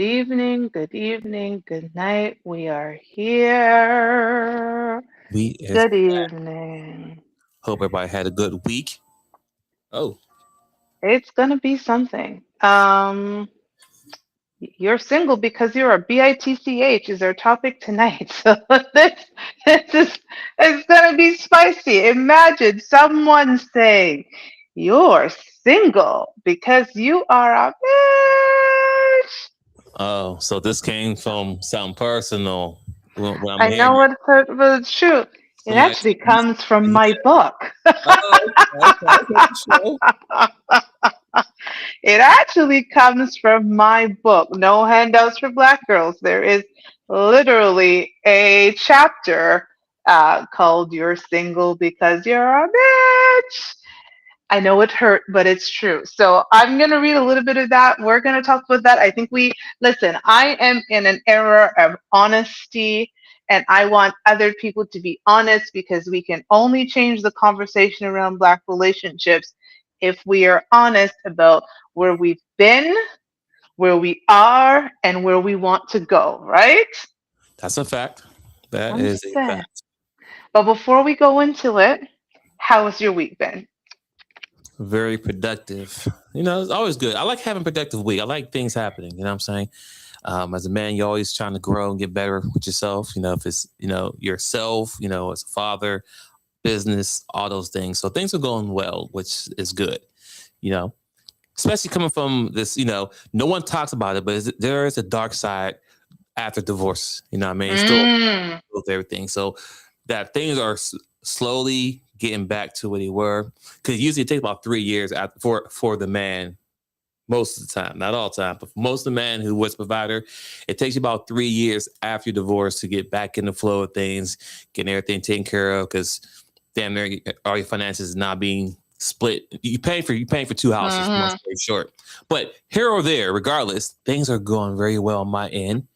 good evening, good night. We are here. We is Good evening. hope everybody had a good week. Oh, It's gonna be something. You're single because you're a B.I.T.C.H is our topic tonight. So this is it's gonna be spicy. Imagine someone saying you're single because you are a bitch. so this came from something personal. When I'm I hearing know it, but it's true. It somebody. actually comes from my book. Oh, okay, for sure. It actually comes from my book, No Handouts for Black Girls. There is literally a chapter called You're Single Because You're a Bitch. I know it hurt, but it's true. So I'm going to read a little bit of that. We're going to talk about that. I think listen, I am in an era of honesty, and I want other people to be honest because we can only change the conversation around Black relationships if we are honest about where we've been, where we are, and where we want to go, right? That's a fact. That I'm is just a saying. fact. But before we go into it, how has your week been? Very productive. It's always good. I like having a productive week. I like things happening. You know what I'm saying? As a man, you're always trying to grow and get better with yourself. If it's yourself, as a father, business, all those things. So things are going well, which is good. You know, especially coming from this. No one talks about it, but there is a dark side after divorce. You know what I mean? It's still Mm. with everything. So that things are slowly getting back to where they were. Because usually it takes about 3 years for the man. Most of the time, not all the time, but for most of the man who was provider, it takes you about 3 years after your divorce to get back in the flow of things, getting everything taken care of. Because damn near all your finances is not being split. You paying for two houses. Long Hmm. story short, but here or there, regardless, things are going very well on my end.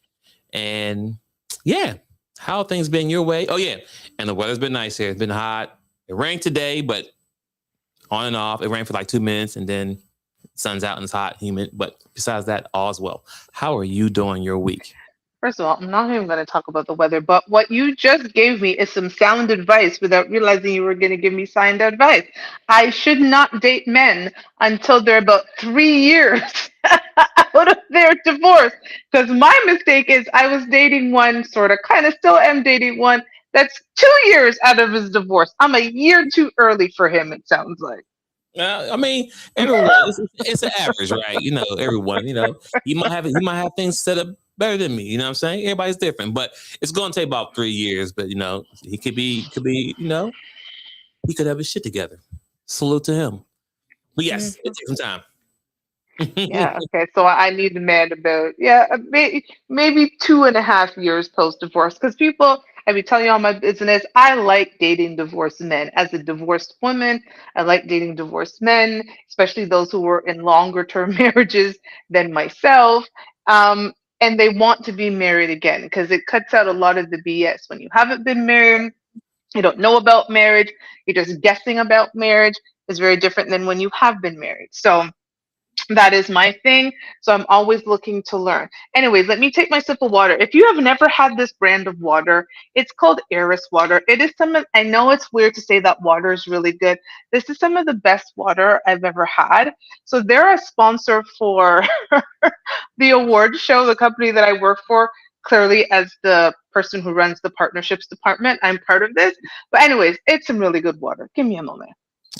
And yeah, how have things been your way? Oh yeah, and the weather's been nice here. It's been hot. It rained today, but on and off. It rained for like 2 minutes, and then sun's out and it's hot, humid. But besides that, all's well. How are you doing your week? First of all, I'm not even going to talk about the weather, but what you just gave me is some sound advice without realizing you were going to give me sound advice. I should not date men until they're about 3 years out of their divorce. Because my mistake is I was dating one, sort of, kind of still am dating one that's 2 years out of his divorce. I'm a year too early for him, it sounds like. I mean, everyone. It's an average, right? Everyone. He might have things set up better than me. You know what I'm saying? Everybody's different, but it's going to take about 3 years. But he could be. He could have his shit together. Salute to him. But yes, it Mhm. takes some Yeah, time. okay. So I need a man about, yeah, maybe 2.5 years post divorce. Because people, I be telling you all my business, I like dating divorced men. As a divorced woman, I like dating divorced men, especially those who were in longer term marriages than myself. And they want to be married again because it cuts out a lot of the BS. When you haven't been married, you don't know about marriage, you're just guessing about marriage, is very different than when you have been married. So, that is my thing. So I'm always looking to learn. Anyways, let me take my sip of water. If you have never had this brand of water, it's called Eris water. It is I know it's weird to say that water is really good. This is some of the best water I've ever had. So they're a sponsor for the award show, the company that I work for. Clearly, as the person who runs the partnerships department, I'm part of this. But anyways, it's some really good water. Give me a moment.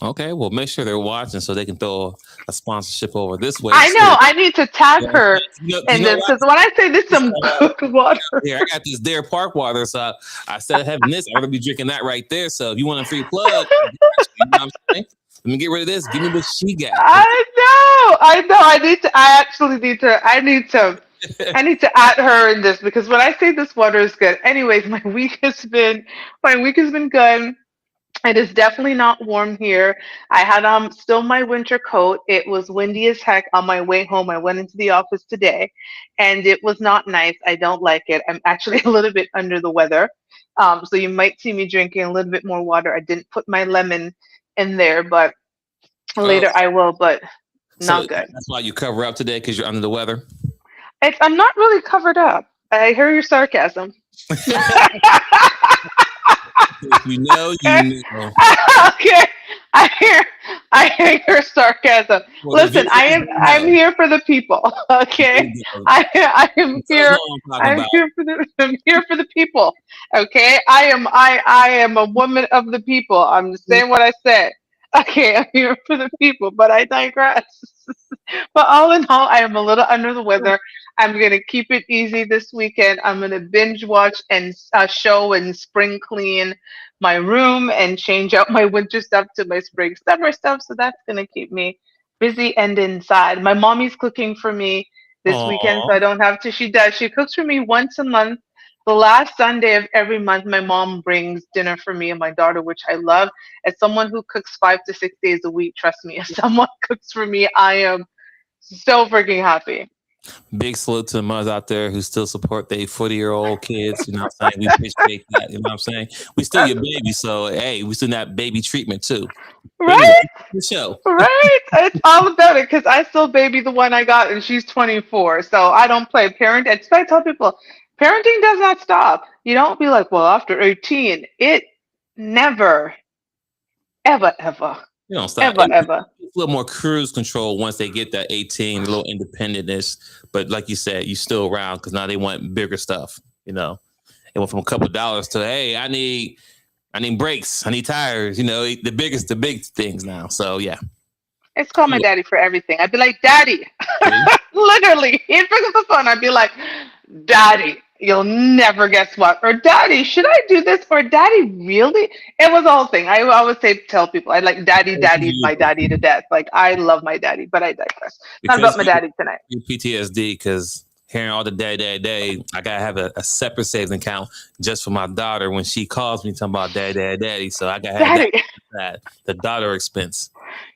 Okay, well, make sure they're watching so they can throw a sponsorship over this way I know. too. I need to tag You know what I'm her saying? You in know this what? because when I say this, This some good water. here, I got this Dare Park water, so I instead of having this, I'm gonna be drinking that right there. So if you want a free plug, I got you. You know what I'm saying? Let me get rid of this. Give me what she got. I know. I know. I need to. I actually need to. I need to. I need to add her in this because when I say this water is good. Anyways, my week has been good. It is definitely not warm here. I had still my winter coat. It was windy as heck on my way home. I went into the office today and it was not nice. I don't like it. I'm actually a little bit under the weather. So you might see me drinking a little bit more water. I didn't put my lemon in there, but Oh, later I will, but so not good. that's why you cover up today because you're under the weather. I'm not really covered up. I hear your sarcasm. If you know, Okay. you know. Okay. I hear I hear your sarcasm. Well, the Listen, viewers I'm know. here for the people. There Okay. you go. I am Tell them here. what I'm talking I'm about. here for the I'm here for the people. Okay. I am a woman of the people. I'm just saying what I said. Okay, I'm here for the people, but I digress. But all in all, I am a little under the weather. I'm gonna keep it easy this weekend. I'm gonna binge watch and show and spring clean my room and change out my winter stuff to my spring summer stuff. So that's gonna keep me busy and inside. My mommy's cooking for me this weekend, so Oh, I don't have to. She does. She cooks for me once a month. The last Sunday of every month, my mom brings dinner for me and my daughter, which I love. As someone who cooks 5 to 6 days a week, trust me, if someone cooks for me, I am so freaking happy. big salute to the mothers out there who still support their 40-year-old kids. You know what I'm saying? We appreciate that. You know what I'm saying? We still your baby. So, hey, we still that baby treatment too. But anyway, Right? the show. Right? It's all about it because I still baby the one I got and she's 24. So I don't play parent. It's why I tell people parenting does not stop. You don't be like, well, after 18, it never, ever, ever, You don't stop. ever, ever. It's a little more cruise control once they get that 18, a little independentness. But like you said, you still around because now they want bigger stuff. You know, it went from a couple of dollars to hey, I need brakes, I need tires. You know, the big things now. So yeah, It's call my daddy for everything. I'd be like, Daddy. see, Literally. He'd pick up the phone. I'd be like, Daddy, you'll never guess what. Or Daddy, should I do this? Or Daddy, really? It was all thing. I always say tell people I like Daddy, because Daddy's my you daddy to death. Like I love my daddy, but I digress. Not because about my daddy tonight. you PTSD because hearing all the day, I gotta have a separate savings account just for my daughter when she calls me talking about daddy. So I gotta have that Daddy. the daughter expense.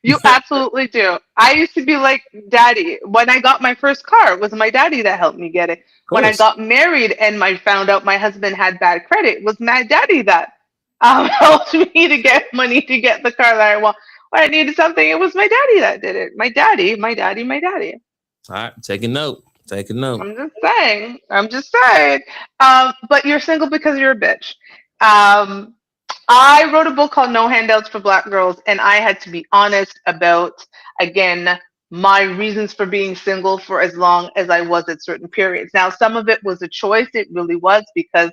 You absolutely do. I used to be like, Daddy. When I got my first car, it was my daddy that helped me get it. Of When I course, got married and I found out my husband had bad credit, it was my daddy that helped me to get money to get the car that I want. When I needed something, it was my daddy that did it. My daddy, my daddy, my daddy. all right, take a note. Take a note. I'm just saying. I'm just saying. But you're single because you're a bitch. Um, I wrote a book called No Handouts for Black Girls, and I had to be honest about, again, my reasons for being single for as long as I was at certain periods. Now, some of it was a choice, it really was, because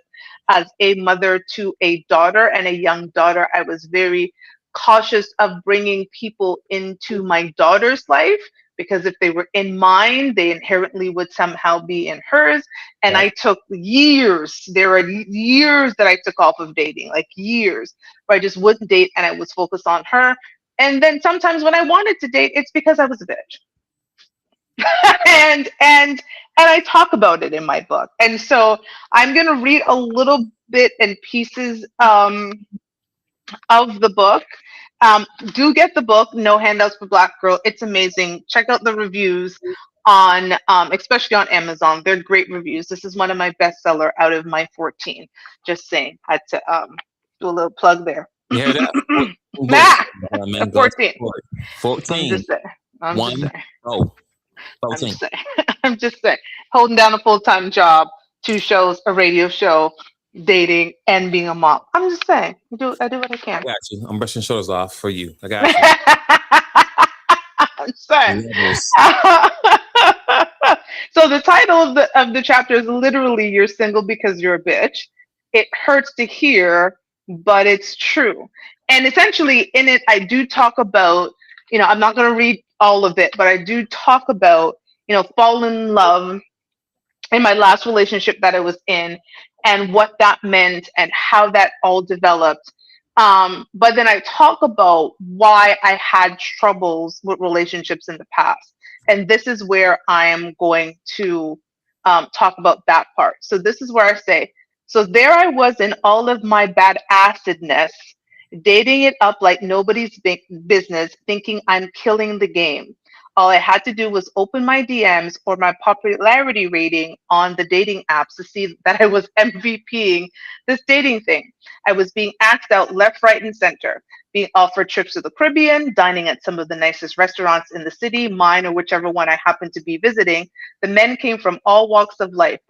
as a mother to a daughter and a young daughter, I was very cautious of bringing people into my daughter's life because if they were in mine, they inherently would somehow be in hers. And Right. I took years, there are years that I took off of dating, like years, where I just wouldn't date and I was focused on her. And then sometimes when I wanted to date, it's because I was a bitch. And I talk about it in my book. And so I'm gonna read a little bit and pieces of the book. Do get the book, No Handouts for Black Girl. It's amazing. Check out the reviews on, especially on Amazon. They're great reviews. This is one of my bestseller out of my 14. Just saying, had to do a little plug there. You hear that? 14 books, Nah, man. Go 14. support. I'm 14. just saying. I'm just One. saying. Oh, I'm 14. just saying. I'm just saying. Holding down a full time job, 2 shows, a radio show, dating, and being a mom. I'm just saying. I do what I I can. got you. I'm brushing shoulders off for you. I got you. I'm saying. Levels. So the title of the chapter is literally "You're single because you're a bitch." It hurts to hear, but it's true. And essentially, in it, I do talk about. I'm not going to read all of it, but I do talk about fall in love in my last relationship that I was in and what that meant and how that all developed. But then I talk about why I had troubles with relationships in the past. And this is where I am going to talk about that part. So this is where I say, so there I was in all of my bad acidness, dating it up like nobody's business, thinking I'm killing the game. All I had to do was open my DMs or my popularity rating on the dating apps to see that I was MVPing this dating thing. I was being asked out left, right, and center being offered trips to the Caribbean, dining at some of the nicest restaurants in the city, mine or whichever one I happened to be visiting. The men came from all walks of life,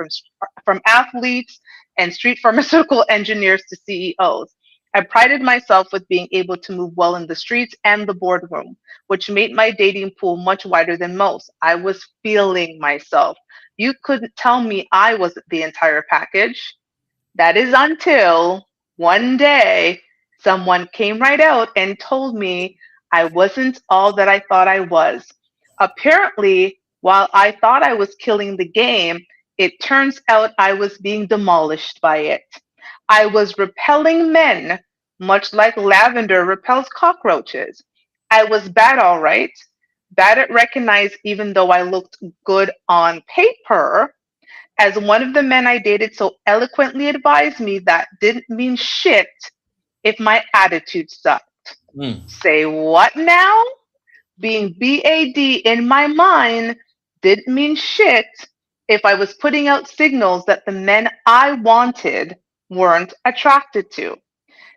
from athletes and street pharmaceutical engineers to CEOs. I prided myself with being able to move well in the streets and the boardroom, which made my dating pool much wider than most. I was feeling myself. You couldn't tell me I wasn't the entire package. That is until one day someone came right out and told me I wasn't all that I thought I was. Apparently, while I thought I was killing the game, it turns out I was being demolished by it. I was repelling men, much like lavender repels cockroaches. I was bad, all right. Bad at recognize even though I looked good on paper. As one of the men I dated so eloquently advised me, that didn't mean shit if my attitude sucked. Mm. Say what now? Being BAD in my mind didn't mean shit if I was putting out signals that the men I wanted weren't attracted to.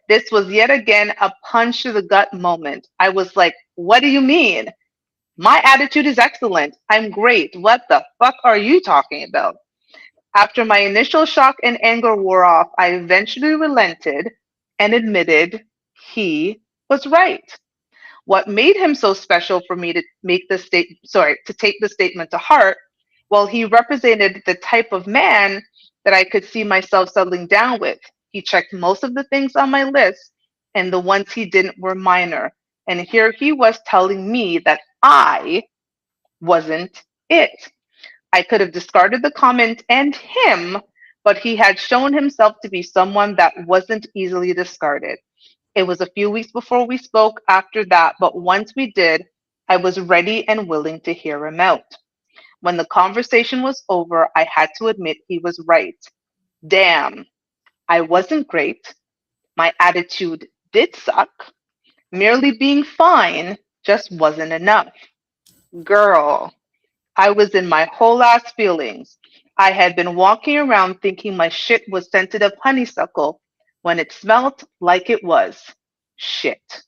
This was yet again a punch to the gut moment. I was like, what do you mean? My attitude is excellent. I'm great. What the fuck are you talking about? After my initial shock and anger wore off, I eventually relented and admitted he was right. What made him so special for me to to take the statement to heart? Well, he represented the type of man that I could see myself settling down with. He checked most of the things on my list, and the ones he didn't were minor. And here he was telling me that I wasn't it. I could have discarded the comment and him, but he had shown himself to be someone that wasn't easily discarded. It was a few weeks before we spoke after that, but once we did, I was ready and willing to hear him out. When the conversation was over, I had to admit he was right. Damn, I wasn't great. My attitude did suck. Merely being fine just wasn't enough. Girl, I was in my whole ass feelings. I had been walking around thinking my shit was scented of honeysuckle when it smelt like it was shit.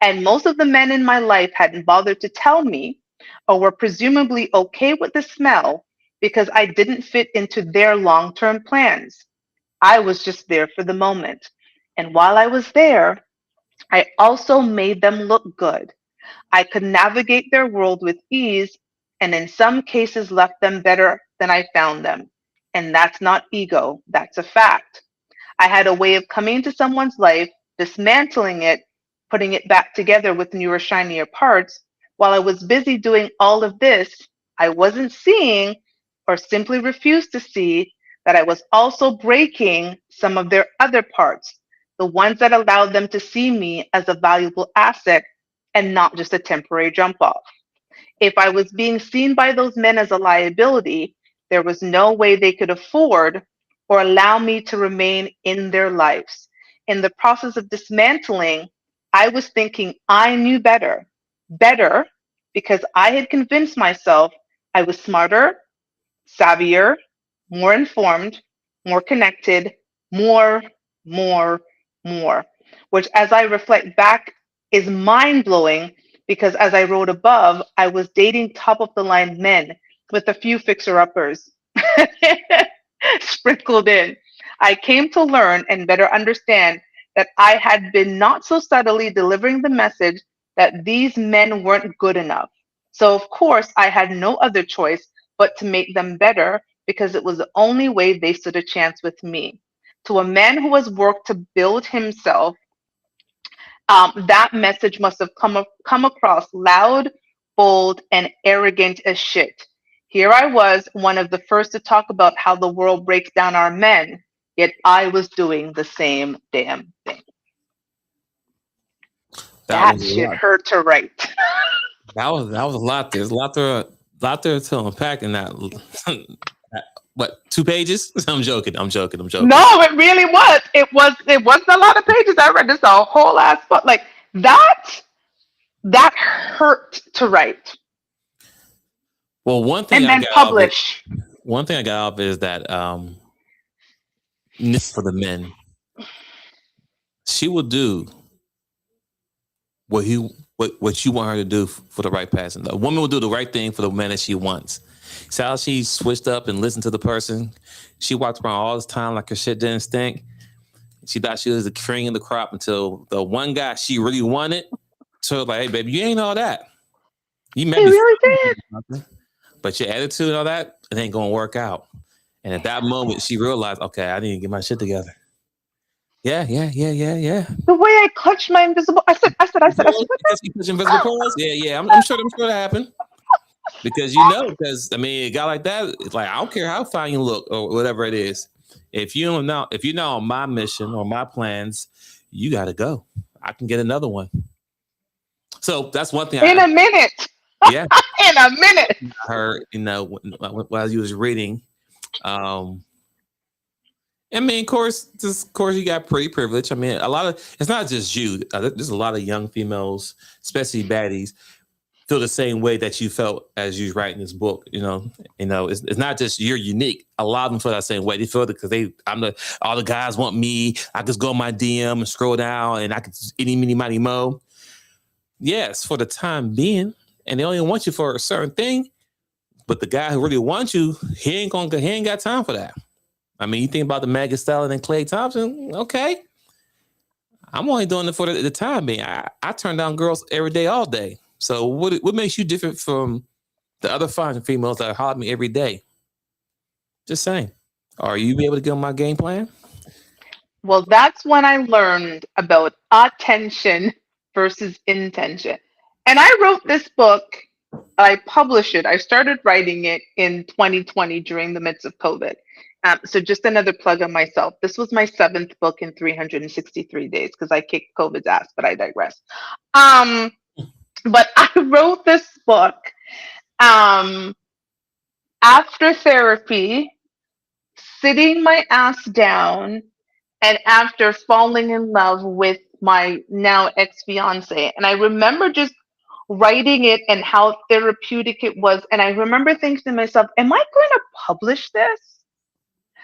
And most of the men in my life hadn't bothered to tell me or were presumably okay with the smell because I didn't fit into their long term plans. I was just there for the moment. And while I was there, I also made them look good. I could navigate their world with ease and in some cases left them better than I found them. And that's not ego, that's a fact. I had a way of coming into someone's life, dismantling it, putting it back together with newer, shinier parts. While I was busy doing all of this, I wasn't seeing or simply refused to see that I was also breaking some of their other parts, the ones that allowed them to see me as a valuable asset and not just a temporary jump off. If I was being seen by those men as a liability, there was no way they could afford or allow me to remain in their lives. In the process of dismantling, I was thinking I knew better. Better because I had convinced myself I was smarter, savvier, more informed, more connected, more, more, more, which as I reflect back is mind blowing because as I wrote above, I was dating top of the line men with a few fixer uppers sprinkled in. I came to learn and better understand that I had been not so subtly delivering the message that these men weren't good enough. So, of course, I had no other choice but to make them better because it was the only way they stood a chance with me. To a man who has worked to build himself, that message must have come across loud, bold, and arrogant as shit. Here I was, one of the first to talk about how the world breaks down our men, yet I was doing the same damn thing. That That was a shit lot. hurt to write. That was a lot. There's a lot there to unpack in that. What, 2 pages? I'm joking. I'm joking. I'm joking. No, it really was. It wasn't a lot of pages. I read this a whole ass book. Like that that hurt to write Well, one thing and I then got out of it. publish. One thing I got out of it is that for the men, she will do what you want her to do for the right person. A woman will do the right thing for the man that she wants. See how she switched up and listened to the person. She walked around all this time like her shit didn't stink. She thought she was the cream of the crop until the one guy she really wanted told her, like, hey, baby, you ain't all that. You He might be really fine, did. but your attitude and all that, it ain't gonna work out. And at that moment, she realized, okay, I need to get my shit together. Yeah, yeah, yeah, yeah, yeah. The way I clutched my invisible, I said, what Because you push invisible pearls. Yeah, yeah. I'm sure that happened. Because you know, because I mean, a guy like that, it's like I don't care how fine you look or whatever it is. If you're not on my mission or my plans, you got to go. I can get another one. So that's one thing. in a minute, Yeah, in a minute. I heard. While you was reading, um, I mean, of course, you got pretty privilege. I mean, a lot of it's not just you. There's a lot of young females, especially baddies, feel the same way that you felt as you writing this book. It's not just you're unique. A lot of them feel that same way. They feel it because all the guys want me. I just go on my DM and scroll down, and I could any mini mighty mo. Yes, for the time being, and they only want you for a certain thing. But the guy who really wants you, he ain't got time for that. I mean, you think about the Megan Stallion and Clay Thompson. Okay, I'm only doing it for the time being. I turn down girls every day, all day. So what makes you different from the other fine females that holler at me every day? Just saying. Are you be able to get on my game plan? Well, that's when I learned about attention versus intention. And I wrote this book, I published it, I started writing it in 2020 during the midst of COVID. So just another plug on myself. This was my seventh book in 363 days because I kicked COVID's ass, but I digress. Um, but I wrote this book um, after therapy, sitting my ass down and after falling in love with my now ex fiance. And I remember just writing it and how therapeutic it was. And I remember thinking to myself, am I going to publish this?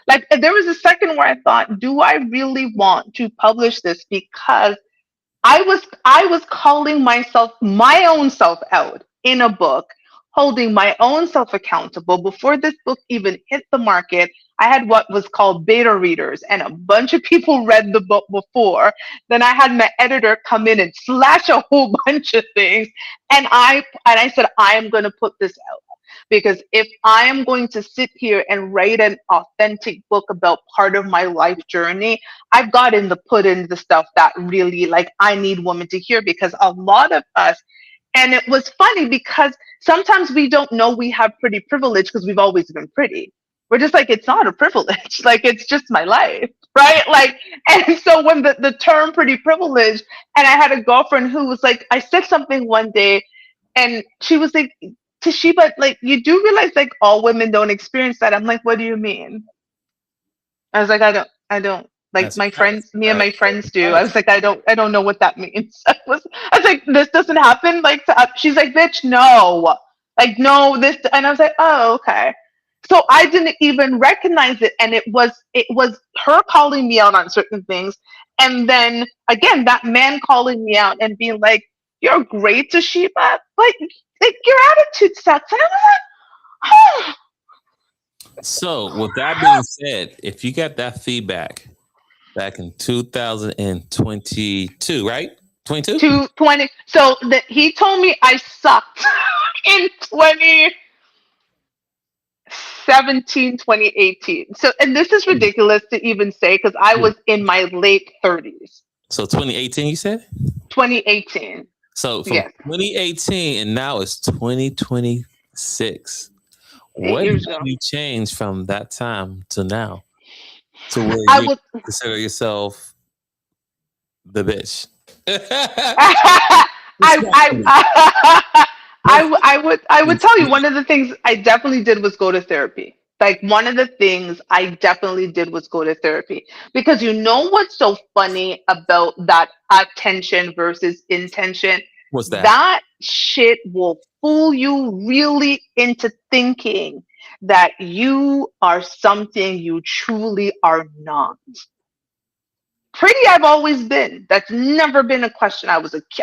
Like, there was a second where I thought, do I really want to publish this? Because I was calling myself my own self out in a book, holding my own self accountable. Before this book even hit the market, I had what was called beta readers, and a bunch of people read the book before. Then I had my editor come in and slash a whole bunch of things, and I said I am going to put this out because if I am going to sit here and write an authentic book about part of my life journey, I've gotten to put in the stuff that really like I need women to hear because a lot of us, and it was funny because sometimes we don't know we have pretty privilege because we've always been pretty. We're just like, it's not a privilege. Like, it's just my life. Right. Like, and so when the term pretty privilege, and I had a girlfriend who was like, I said something one day and she was like, Toshiba, like, you do realize like all women don't experience that. I'm like, what do you mean? I was like, I don't like That's my right. friends, me and my friends do. I was like, I don't know what that means. I was like, this doesn't happen. Like, she's like, bitch, no, like, no, this, and I was like, oh, okay. So I didn't even recognize it, and it was her calling me out on certain things, and then again that man calling me out and being like, "You're great, Toshiba, but like your attitude sucks," and I was like, So, with that being said, if you got that feedback back in 2022, right? 22? 220. So that he told me I sucked in 2017, 2018. So, and this is ridiculous to even say because I was in my late 30s. So 2018, you said? 2018. So from Yes, 2018 and now it's 2026. eight What have years ago. you changed from that time to now to where I you would. consider yourself the bitch? I, Respectfully. I would tell you one of the things I definitely did was go to therapy. Like one of the things I definitely did was go to therapy because you know what's so funny about that attention versus intention? What's that? That shit will fool you really into thinking that you are something you truly are not. Pretty I've always been. That's never been a question. I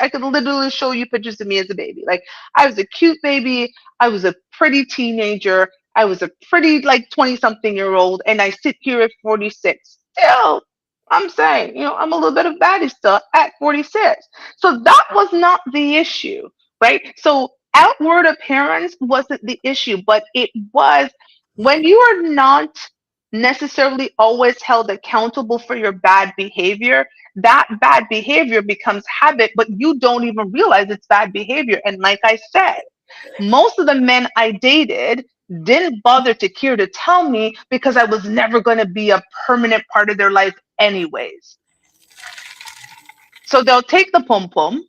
could literally show you pictures of me as a baby. Like I was a cute baby. I was a pretty teenager. I was a pretty like 20 something year old. And I sit here at 46. Still, I'm saying, I'm a little bit of baddie still at 46. So that was not the issue, right? So outward appearance wasn't the issue, but it was when you are not necessarily always held accountable for your bad behavior, that bad behavior becomes habit, but you don't even realize it's bad behavior. And like I said, most of the men I dated didn't bother to care to tell me because I was never going to be a permanent part of their life anyways. So they'll take the pom pom,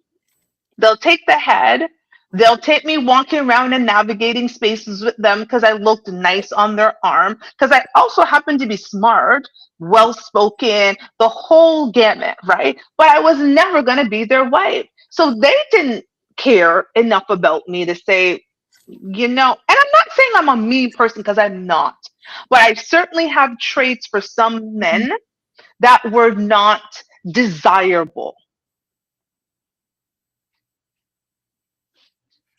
they'll take the head. They'll take me walking around and navigating spaces with them because I looked nice on their arm. Because I also happen to be smart, well spoken, the whole gamut, right? But I was never going to be their wife. So they didn't care enough about me to say, and I'm not saying I'm a mean person because I'm not. But I certainly have traits for some men that were not desirable.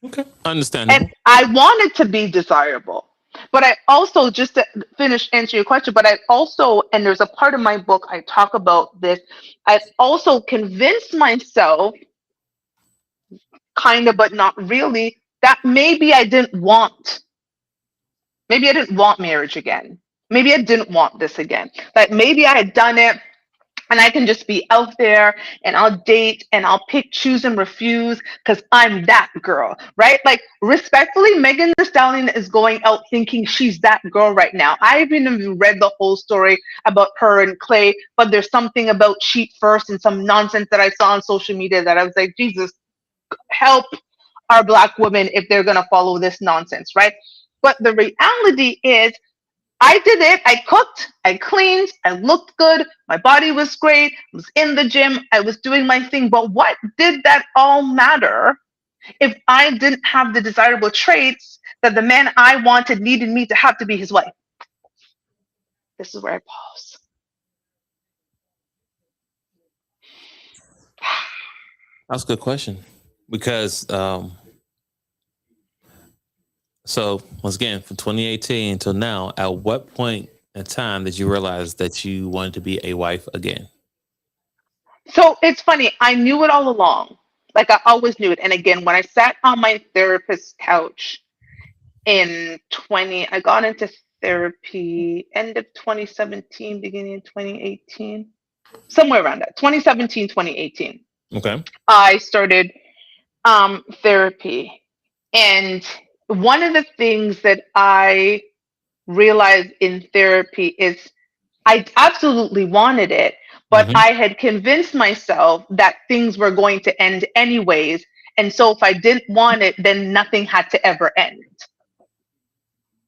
Okay, And understandable. I wanted to be desirable. But I also, just to finish answering your question, but I also, and there's a part of my book I talk about this, I also convinced myself, kind of, but not really, that maybe I didn't want marriage again. Maybe I didn't want this again. Like maybe I had done it and I can just be out there and I'll date and I'll pick, choose, and refuse because I'm that girl, right? Like, respectfully, Megan Thee Stallion is going out thinking she's that girl right now. I haven't even read the whole story about her and Clay, but there's something about cheat first and some nonsense that I saw on social media that I was like, Jesus, help our Black women if they're going to follow this nonsense, right? But the reality is, I did it. I cooked, I cleaned, I looked good, my body was great, I was in the gym, I was doing my thing. But what did that all matter if I didn't have the desirable traits that the man I wanted needed me to have to be his wife? This is where I pause. That's a good question because so once again from 2018 until now, at what point in time did you realize that you wanted to be a wife again? So it's funny, I knew it all along. Like I always knew it. And again, when I sat on my therapist's couch in I got into therapy end of 2017, beginning of 2018, somewhere around that, 2017, 2018. Okay. I started therapy. And one of the things that I realized in therapy is I absolutely wanted it, but Hmm. I had convinced myself that things were going to end anyways. And so if I didn't want it, then nothing had to ever end,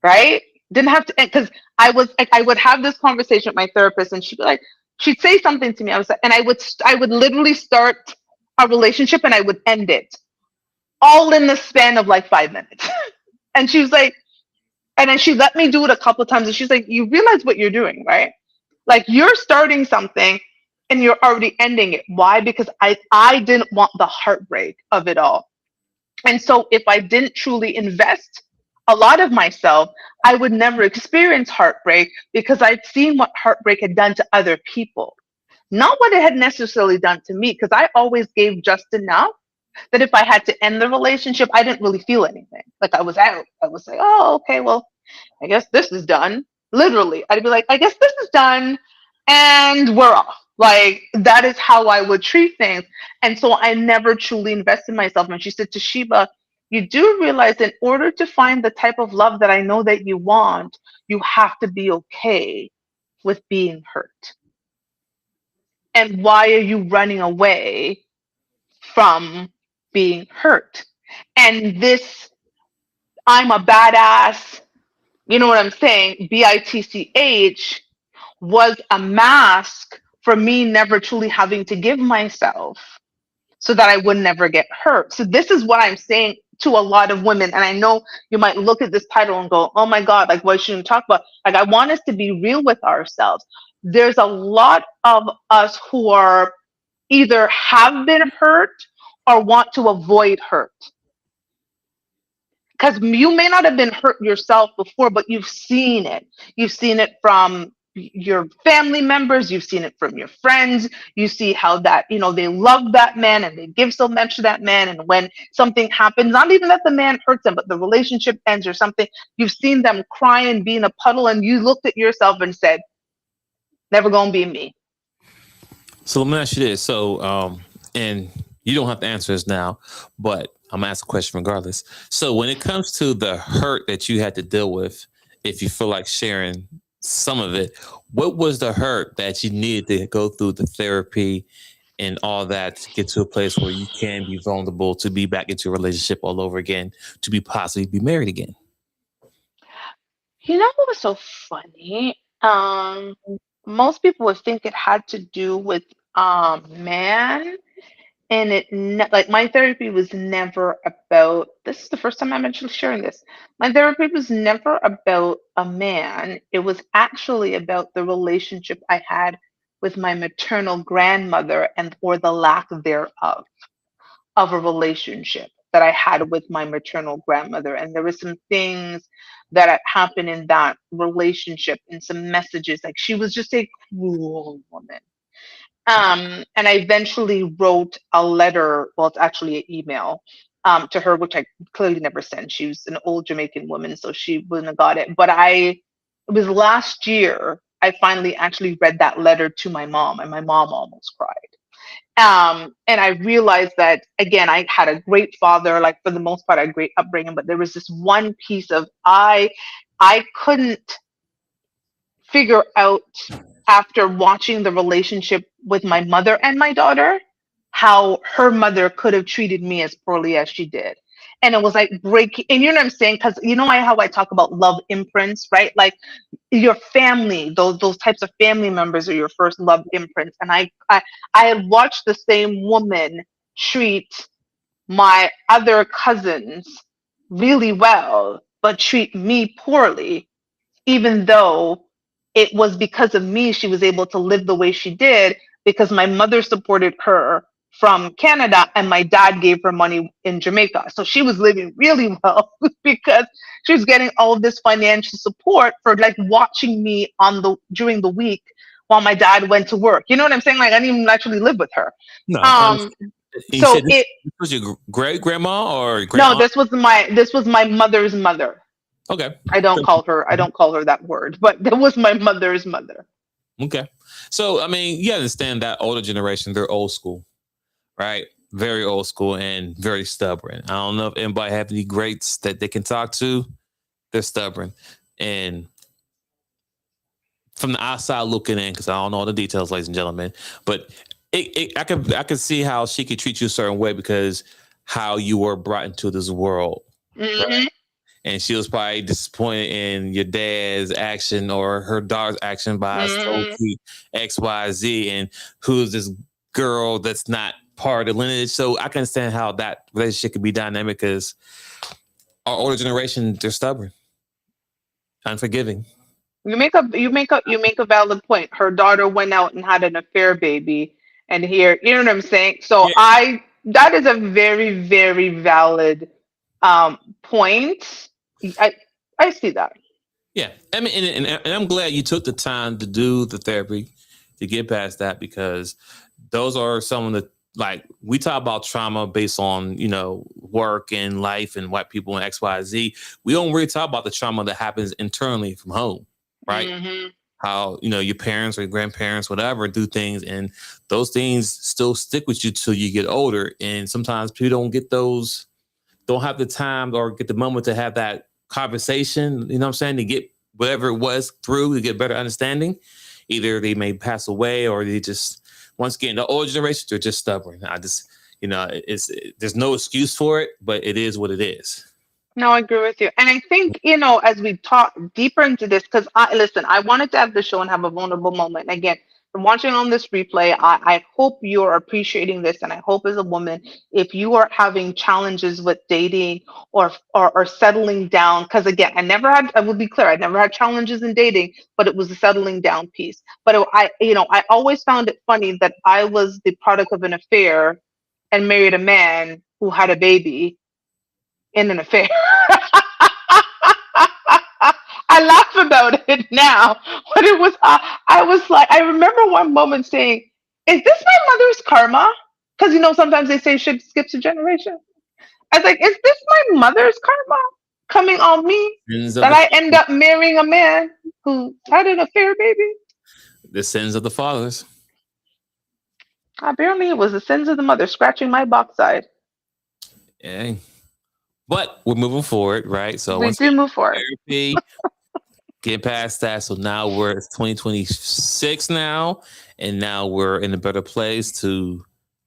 right? Didn't have to end because I would have this conversation with my therapist and she'd be like, she'd say something to me. I was like, and I would literally start a relationship and I would end it all in the span of like 5 minutes. And she was like, and then she let me do it a couple of times. And she's like, you realize what you're doing, right? Like you're starting something and you're already ending it. Why? Because I didn't want the heartbreak of it all. And so if I didn't truly invest a lot of myself, I would never experience heartbreak because I'd seen what heartbreak had done to other people. Not what it had necessarily done to me, because I always gave just enough that if I had to end the relationship, I didn't really feel anything. Like I was out. I was like, oh, okay, well, I guess this is done. Literally, I'd be like, I guess this is done, and we're off. Like that is how I would treat things. And so I never truly invested in myself. And she said, Toshiba, you do realize in order to find the type of love that I know that you want, you have to be okay with being hurt. And why are you running away from being hurt? And this, I'm a badass, you know what I'm saying? B.I.T.C.H was a mask for me never truly having to give myself so that I would never get hurt. So this is what I'm saying to a lot of women. And I know you might look at this title and go, oh my God, like what shouldn't we talk about? Like I want us to be real with ourselves. there's a lot of us who are either have been hurt or want to avoid hurt, because you may not have been hurt yourself before, but you've seen it. You've seen it from your family members, you've seen it from your friends. You see how that, they love that man and they give so much to that man, and when something happens, not even that the man hurts them, but the relationship ends or something, you've seen them cry and be in a puddle, and you looked at yourself and said, never gonna be me. So let me ask you this. So, and you don't have to answer this now, but I'm gonna ask a question regardless. So, when it comes to the hurt that you had to deal with, if you feel like sharing some of it, what was the hurt that you needed to go through the therapy and all that to get to a place where you can be vulnerable to be back into a relationship all over again, to be possibly be married again? You know what was so funny? Most people would think it had to do with man, and like my therapy was never about. This is the first time I'm actually sharing this. My therapy was never about a man. It was actually about the relationship I had with my maternal grandmother, and or the lack thereof of a relationship that I had with my maternal grandmother. And there were some things that had happened in that relationship and some messages. Like, she was just a cruel woman. And I eventually wrote a letter. Well, it's actually an email to her, which I clearly never sent. She was an old Jamaican woman, so she wouldn't have got it. But it was last year, I finally actually read that letter to my mom, and my mom almost cried. And I realized that, again, I had a great father, like for the most part, a great upbringing, but there was this one piece of I couldn't figure out, after watching the relationship with my mother and my daughter, how her mother could have treated me as poorly as she did. And it was like breaking, and you know what I'm saying? Because how I talk about love imprints, right? Like, your family, those types of family members are your first love imprints. And I had watched the same woman treat my other cousins really well, but treat me poorly, even though it was because of me she was able to live the way she did, because my mother supported her from Canada and my dad gave her money in Jamaica. So she was living really well because she was getting all of this financial support for, like, watching me on the during the week while my dad went to work. You know what I'm saying? Like, I didn't even actually live with her. No, I Um understand. You so said this, it this was your great grandma or great No, aunt? this was my mother's mother. Okay. I don't call her that word, but that was my mother's mother. Okay. So, I mean, you understand that older generation, they're old school, right? Very old school and very stubborn. I don't know if anybody have any greats that they can talk to. They're stubborn. And from the outside looking in, because I don't know all the details, ladies and gentlemen, but I could see how she could treat you a certain way because how you were brought into this world, right? Hmm. And she was probably disappointed in your dad's action or her daughter's action by so Hmm. cute XYZ, and who's this girl that's not part of the lineage. So I can understand how that relationship could be dynamic because our older generation, they're stubborn, unforgiving. You make a valid point. Her daughter went out and had an affair baby, and here, you know what I'm saying? So Yeah, that is a very, very valid point. I I see that. yeah. I mean, and I'm glad you took the time to do the therapy to get past that because those are some of the, like, we talk about trauma based on work and life and white people and XYZ. We don't really talk about the trauma that happens internally from home, right? Hmm. How your parents or your grandparents, whatever, do things, and those things still stick with you till you get older. And sometimes people don't have the time or get the moment to have that conversation, you know what I'm saying, to get whatever it was through to get better understanding. Either they may pass away or they just, once again, the older generation, they're just stubborn. I just, there's no excuse for it, but it is what it is. No, I agree with you. And I think, as we talk deeper into this, because I wanted to have the show and have a vulnerable moment. Again, watching on this replay, I hope you're appreciating this, and I hope as a woman, if you are having challenges with dating or settling down, because again, I will be clear, I never had challenges in dating, but it was a settling down piece. But I always found it funny that I was the product of an affair and married a man who had a baby in an affair. I laugh about it now, but I was like, I remember one moment saying, "Is this my mother's karma?" Because sometimes they say shit skips a generation. I was like, "Is this my mother's karma coming on me Sins of that the I end up marrying a man who had an affair, baby?" the sins of the fathers. Apparently, it was the sins of the mother scratching my backside. Yeah. But we're moving forward, right? So We once do again, move forward. therapy, get past that. So now we're it's 2026 now, and now we're in a better place to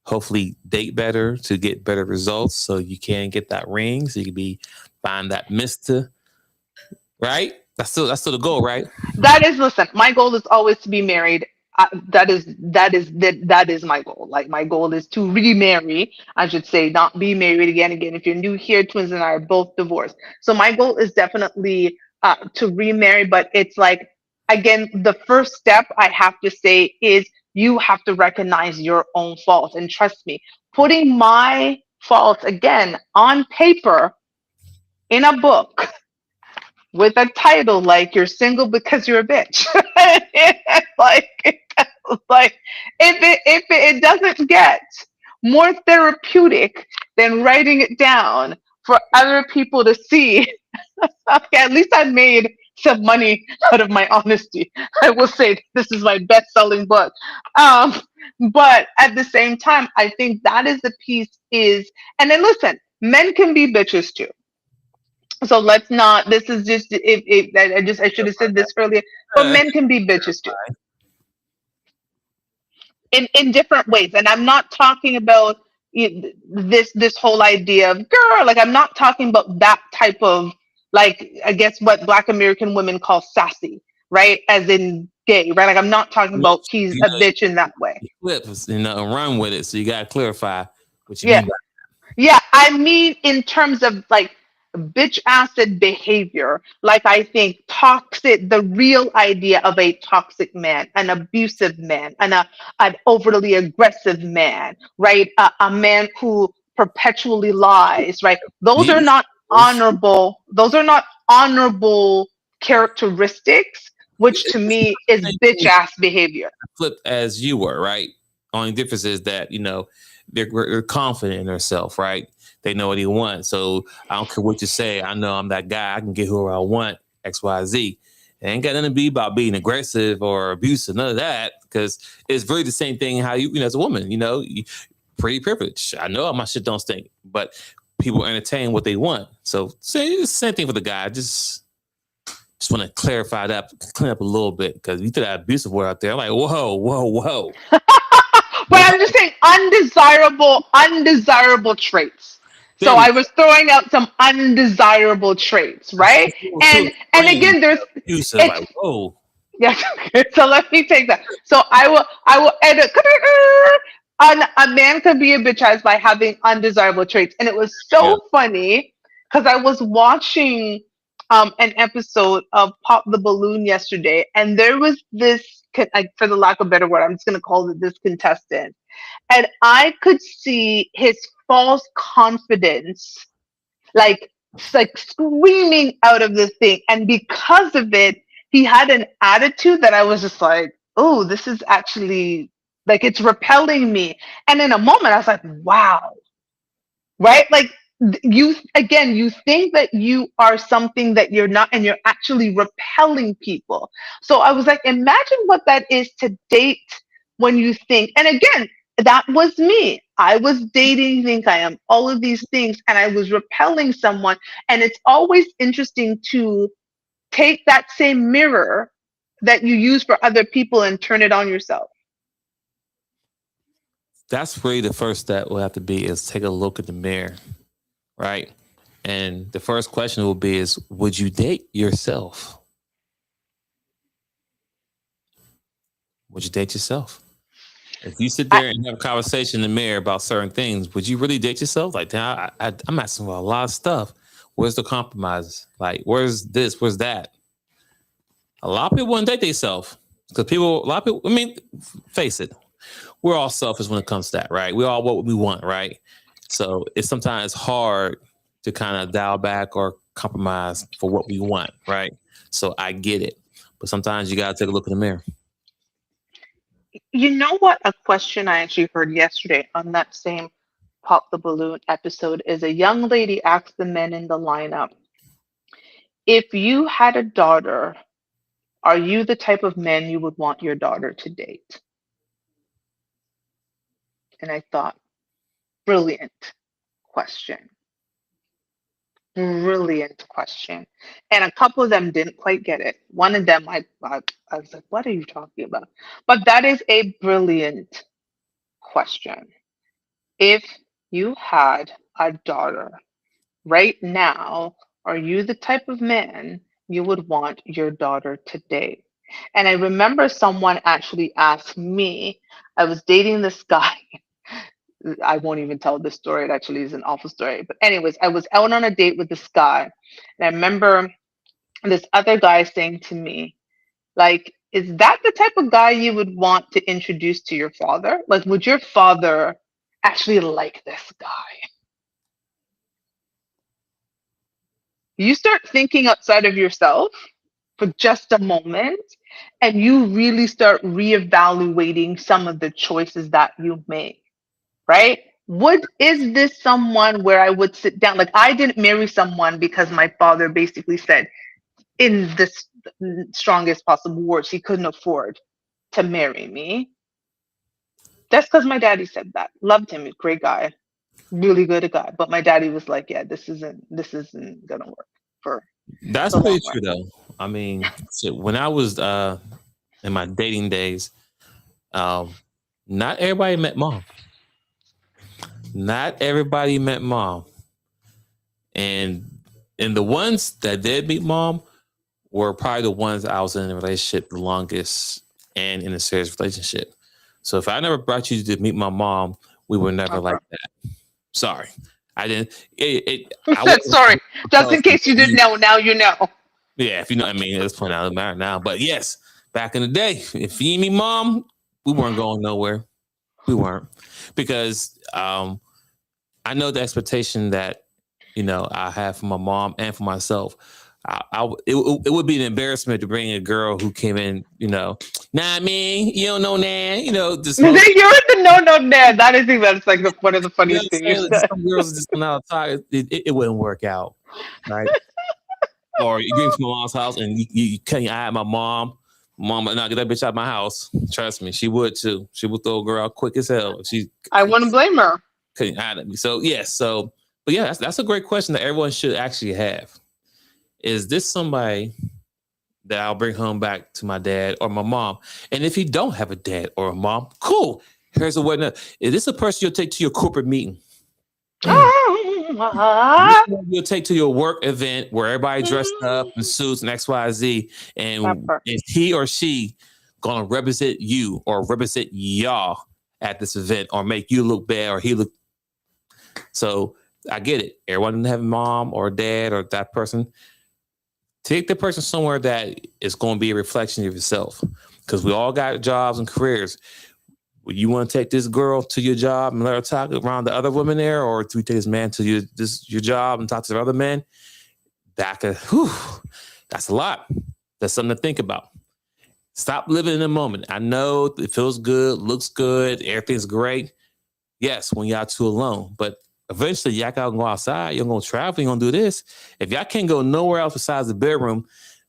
hopefully date better to get better results. So you can get that ring, so you can be find that Mister. Right? That's still the goal, right? Listen, my goal is always to be married. That is my goal. Like, my goal is to remarry, I should say, not be married again. Again, if you're new here, twins and I are both divorced. So my goal is definitely to remarry, but it's like, again, the first step I have to say is you have to recognize your own faults. And trust me, putting my faults again on paper in a book with a title like "You're Single Because You're a Bitch." like, like if it doesn't get more therapeutic than writing it down for other people to see, okay, at least I made some money out of my honesty. I will say this is my best-selling book. Um, but at the same time, I think that is the piece is, and then listen, men can be bitches too. So let's not. This is just if I should have said this earlier, but Uh, men can be bitches too in different ways. And I'm not talking about this whole idea of girl. Like, I'm not talking about that type of, like, I guess what Black American women call sassy, right? As in gay, right? Like, I'm not talking you about he's a bitch in that way. flip and run with it. So you gotta clarify what you Yeah. mean by Yeah, I mean, in terms of like bitch acid behavior, like, I think toxic, the real idea of a toxic man, an abusive man, an overly aggressive man, right? A man who perpetually lies, right? these. Those are not honorable characteristics, which to It's me is not bitch ass behavior. flipped as you were, right? Only difference is that they're confident in themselves, right? They know what they want. So I don't care what you say. I know I'm that guy. I can get who I want. X, Y, Z. It ain't got nothing to be about being aggressive or abusive. None of that, because it's really the same thing. How as a woman, pretty privileged. I know my shit don't stink, but people entertain what they want. So say it's the same thing for the guy. Just want to clarify that, clean up a little bit because you threw that abusive word out there. I'm like, whoa, whoa, whoa, But I'm whoa. just saying undesirable traits. There So we I go. was throwing out some undesirable traits, It's right? too And extreme, again, there's abusive. it's Like, whoa. yes. So let me take that. So I will edit. A man could be a bitch ass by having undesirable traits, and it was Yeah. so funny because I was watching an episode of Pop the Balloon yesterday, and there was this, for the lack of a better word, I'm just gonna call it this contestant, and I could see his false confidence, like like screaming out of this thing, and because of it, he had an attitude that I was just like, oh, this is actually, like, it's repelling me. And in a moment, I was like, wow, right? Like, you, again, you think that you are something that you're not, and you're actually repelling people. So I was like, imagine what that is to date when you think, and again, that was me. I was dating, think I am all of these things, and I was repelling someone. And it's always interesting to take that same mirror that you use for other people and turn it on yourself. That's really the first step will have to be is take a look at the mirror, right? And the first question will be is, would you date yourself? Would you date yourself? If you sit I there and have a conversation in the mirror about certain things, would you really date yourself? Like, damn, I'm asking about a lot of stuff. Where's the compromises? Like, where's this? Where's that? A lot of people wouldn't date themselves because people, a lot of people. I mean, face it, we're all selfish when it comes to that, right? We all what we want, right? So it's sometimes hard to kind of dial back or compromise for what we want, right? So I get it, but sometimes you gotta take a look in the mirror. You know what? A question I actually heard yesterday on that same Pop the Balloon episode is a young lady asked the men in the lineup, if you had a daughter, are you the type of man you would want your daughter to date? And I thought, brilliant question. Brilliant question. And a couple of them didn't quite get it. One of them, I was like, what are you talking about? But that is a brilliant question. If you had a daughter right now, are you the type of man you would want your daughter to date? And I remember someone actually asked me, I was dating this guy. I won't even tell this story. It actually is an awful story. But, anyways, I was out on a date with this guy. And I remember this other guy saying to me, like, is that the type of guy you would want to introduce to your father? Like, would your father actually like this guy? You start thinking outside of yourself for just a moment, and you really start reevaluating some of the choices that you make, right? Would is this someone where I would sit down? Like, I didn't marry someone because my father basically said, in the strongest possible words, he couldn't afford to marry me. That's because my daddy said that. Loved him, great guy, really good guy. But my daddy was like, yeah, this isn't gonna work for That's the pretty long run. true, though. I mean, shit, when I was in my dating days, um, not everybody met mom. Not everybody met mom, and the ones that did meet mom were probably the ones I was in a relationship the longest and in a serious relationship. So if I never brought you to meet my mom, we were never Okay. like that. Sorry, I didn't. Who I said wasn't sorry? Just in supposed to case you be. didn't know, now you know. Yeah, if you know, I mean, at this point, out of matter now. But yes, back in the day, if you and me, mom, we weren't going nowhere. We weren't because I know the expectation that I have for my mom and for myself. It would be an embarrassment to bring a girl who came in, nah, man, you don't know, nan, this You're whole, in the no there. That is that's like one of the you know what funniest I'm things you saying? Like, just said. some girls just come out tired. It wouldn't work out, right? Or you get from my mom's house and you can't eye at my mom. Mom, nah, get that bitch out of my house. Trust me, she would too. She would throw a girl out quick as hell if she I wouldn't blame her. couldn't eye at me. So yes, but yeah, that's a great question that everyone should actually have. Is this somebody that I'll bring home back to my dad or my mom? And if you don't have a dad or a mom, cool. Here's a way. Is this a person you'll take to your corporate meeting? This one you'll take to your work event where everybody dressed up in suits and XYZ, That and part. is he or she gonna represent you or represent y'all at this event or make you look bad or he look? So I get it. Everyone doesn't have a mom or a dad or that person. Take the person somewhere that is going to be a reflection of yourself, because we all got jobs and careers. Would you want to take this girl to your job and let her talk around the other women there, or do we take this man to your job and talk to the other men? Whew, that's a lot. That's something to think about. Stop living in the moment. I know it feels good, looks good, everything's great. Yes, when y'all two alone, but eventually y'all gotta go outside. You're gonna travel. You're gonna do this. If y'all can't go nowhere else besides the bedroom,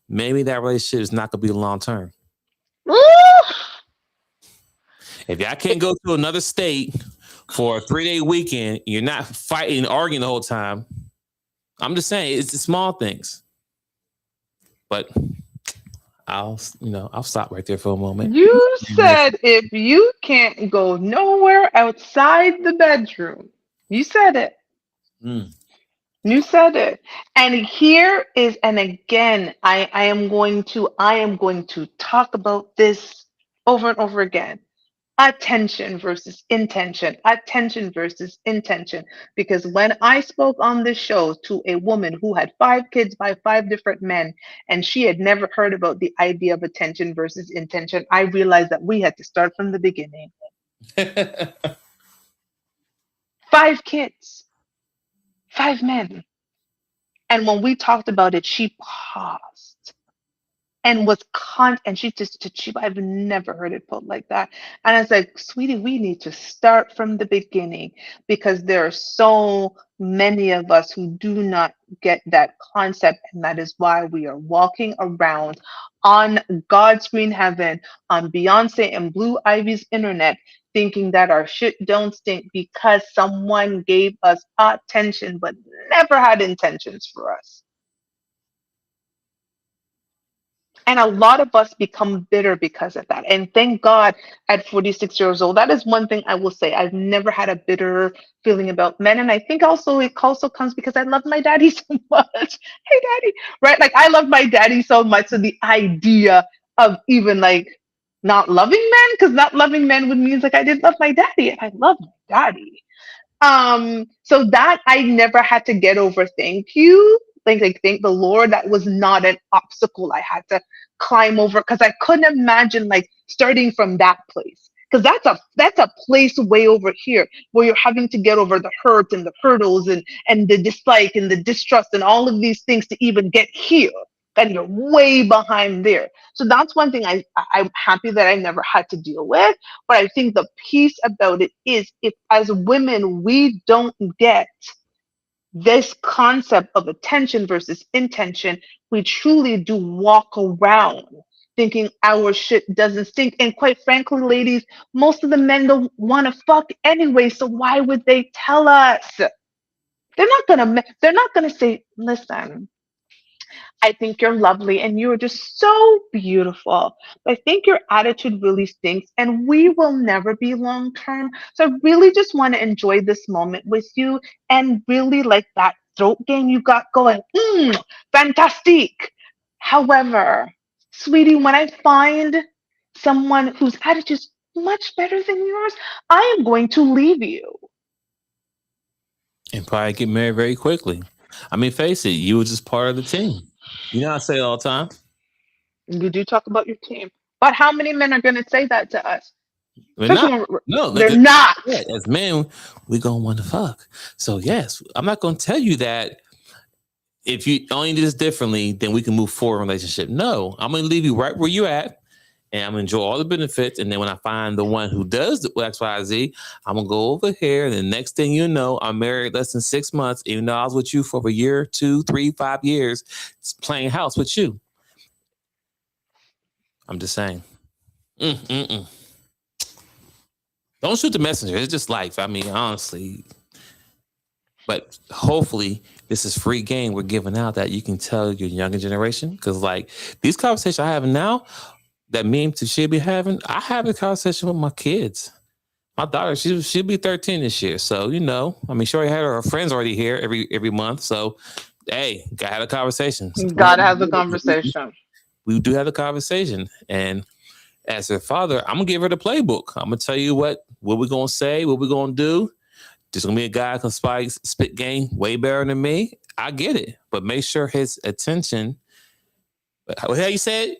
maybe that relationship is not gonna be long term. If y'all can't go to another state for a 3-day weekend, you're not fighting and arguing the whole time. I'm just saying it's the small things. But I'll stop right there for a moment. You said if you can't go nowhere outside the bedroom. You said it. Mm. You said it. And here is, and again, I am going to talk about this over and over again. Attention versus intention, attention versus intention. Because when I spoke on this show to a woman who had 5 kids by 5 different men, and she had never heard about the idea of attention versus intention, I realized that we had to start from the beginning. 5 kids, 5 men. And when we talked about it, she paused and was and she just to cheap. I've never heard it put like that. And I was like, sweetie, we need to start from the beginning because there are so many of us who do not get that concept, and that is why we are walking around on God's green heaven, on Beyonce and Blue Ivy's internet, thinking that our shit don't stink because someone gave us attention but never had intentions for us. And a lot of us become bitter because of that. And thank God at 46 years old, that is one thing I will say. I've never had a bitter feeling about men. And I think also it also comes because I love my daddy so much. Hey, daddy, right? Like I love my daddy so much. So the idea of even like not loving men, because not loving men would mean like I didn't love my daddy. And I love my daddy. So that I never had to get over. Thank you. Thank the Lord. That was not an obstacle I had to climb over because I couldn't imagine like starting from that place. Because that's a place way over here where you're having to get over the hurt and the hurdles and the dislike and the distrust and all of these things to even get here. And you're way behind there. So that's one thing I'm happy that I never had to deal with. But I think the piece about it is if as women we don't get this concept of attention versus intention, we truly do walk around thinking our shit doesn't stink. And quite frankly, ladies, most of the men don't want to fuck anyway. So why would they tell us? They're not gonna say, listen, I think you're lovely and you are just so beautiful. I think your attitude really stinks and we will never be long term. So I really just want to enjoy this moment with you and really like that throat game you got going. Fantastic. However, sweetie, when I find someone whose attitude is much better than yours, I am going to leave you. And probably get married very quickly. I mean, face it, you were just part of the team. You know, I say it all the time. You do talk about your team. But how many men are going to say that to us? We're not. Especially when No, they're like, not. yeah, as men, we gonna want to fuck. So yes, I'm not gonna tell you that if you only do this differently, then we can move forward in a relationship. No, I'm gonna leave you right where you at, and I'm gonna enjoy all the benefits. And then when I find the one who does the X, Y, Z, I'm gonna go over here. And the next thing you know, I'm married less than 6 months, even though I was with you for a year, 2, 3, 5 years, playing house with you. I'm just saying. Mm-mm-mm. Don't shoot the messenger. It's just life. I mean, honestly, but hopefully this is free game we're giving out that you can tell your younger generation. Because like these conversations I have now that me and she'll be having, I have a conversation with my kids. My daughter, she'll be 13 this year. So, you know, I mean, she already had her friends already here every month. So hey, gotta have a conversation. You Well, gotta have the conversation. we do have a conversation. And as her father, I'm gonna give her the playbook. I'm gonna tell you what we're gonna say, what we're gonna do. There's gonna be a guy who can spit game way better than me. I get it, but make sure his attention. How you say it?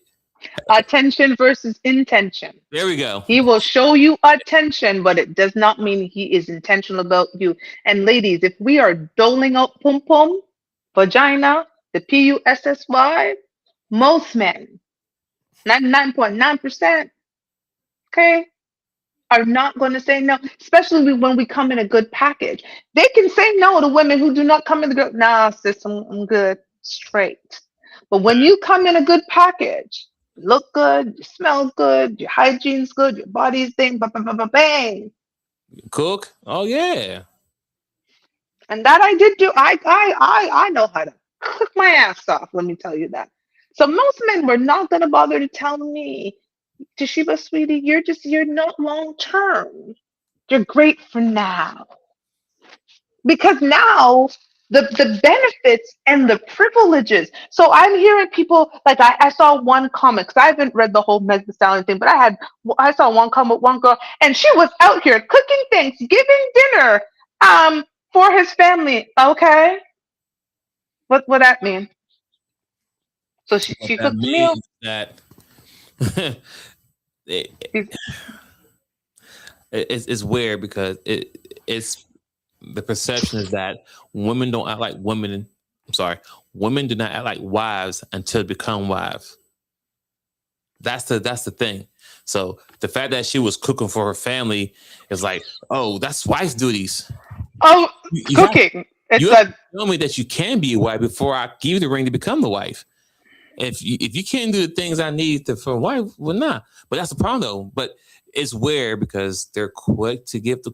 Attention versus intention. There we go. He will show you attention, but it does not mean he is intentional about you. And ladies, if we are doling out pum pum, vagina, the PUSSY, most men, 99.9%, okay, are not going to say no, especially when we come in a good package. They can say no to women who do not come in the good. Nah, sis, I'm good, straight. But when you come in a good package, you look good, you smell good, your hygiene's good, your body's thing, bang. Cook. Oh yeah. And that I did do. I know how to cook my ass off. Let me tell you that. So most men were not going to bother to tell me, Toshiba, sweetie, you're not long term. You're great for now. Because now the benefits and the privileges. So I'm hearing people like I saw one comment because I haven't read the whole Meg Thee Stallion thing, but I saw one comment, one girl, and she was out here cooking Thanksgiving dinner um for his family. Okay, what that mean? So What she that cooked a meal. means that it, She's, it's weird because it's the perception is that women don't act like women. I'm sorry, women do not act like wives until they become wives. That's the thing. So the fact that she was cooking for her family is like, oh, that's wife's duties. oh, You have cooking. you It's have to a tell me that you can be a wife before I give you the ring to become the wife. If you can't do the things I need to for a wife, well, not. But that's the problem though. But it's weird because they're quick to give the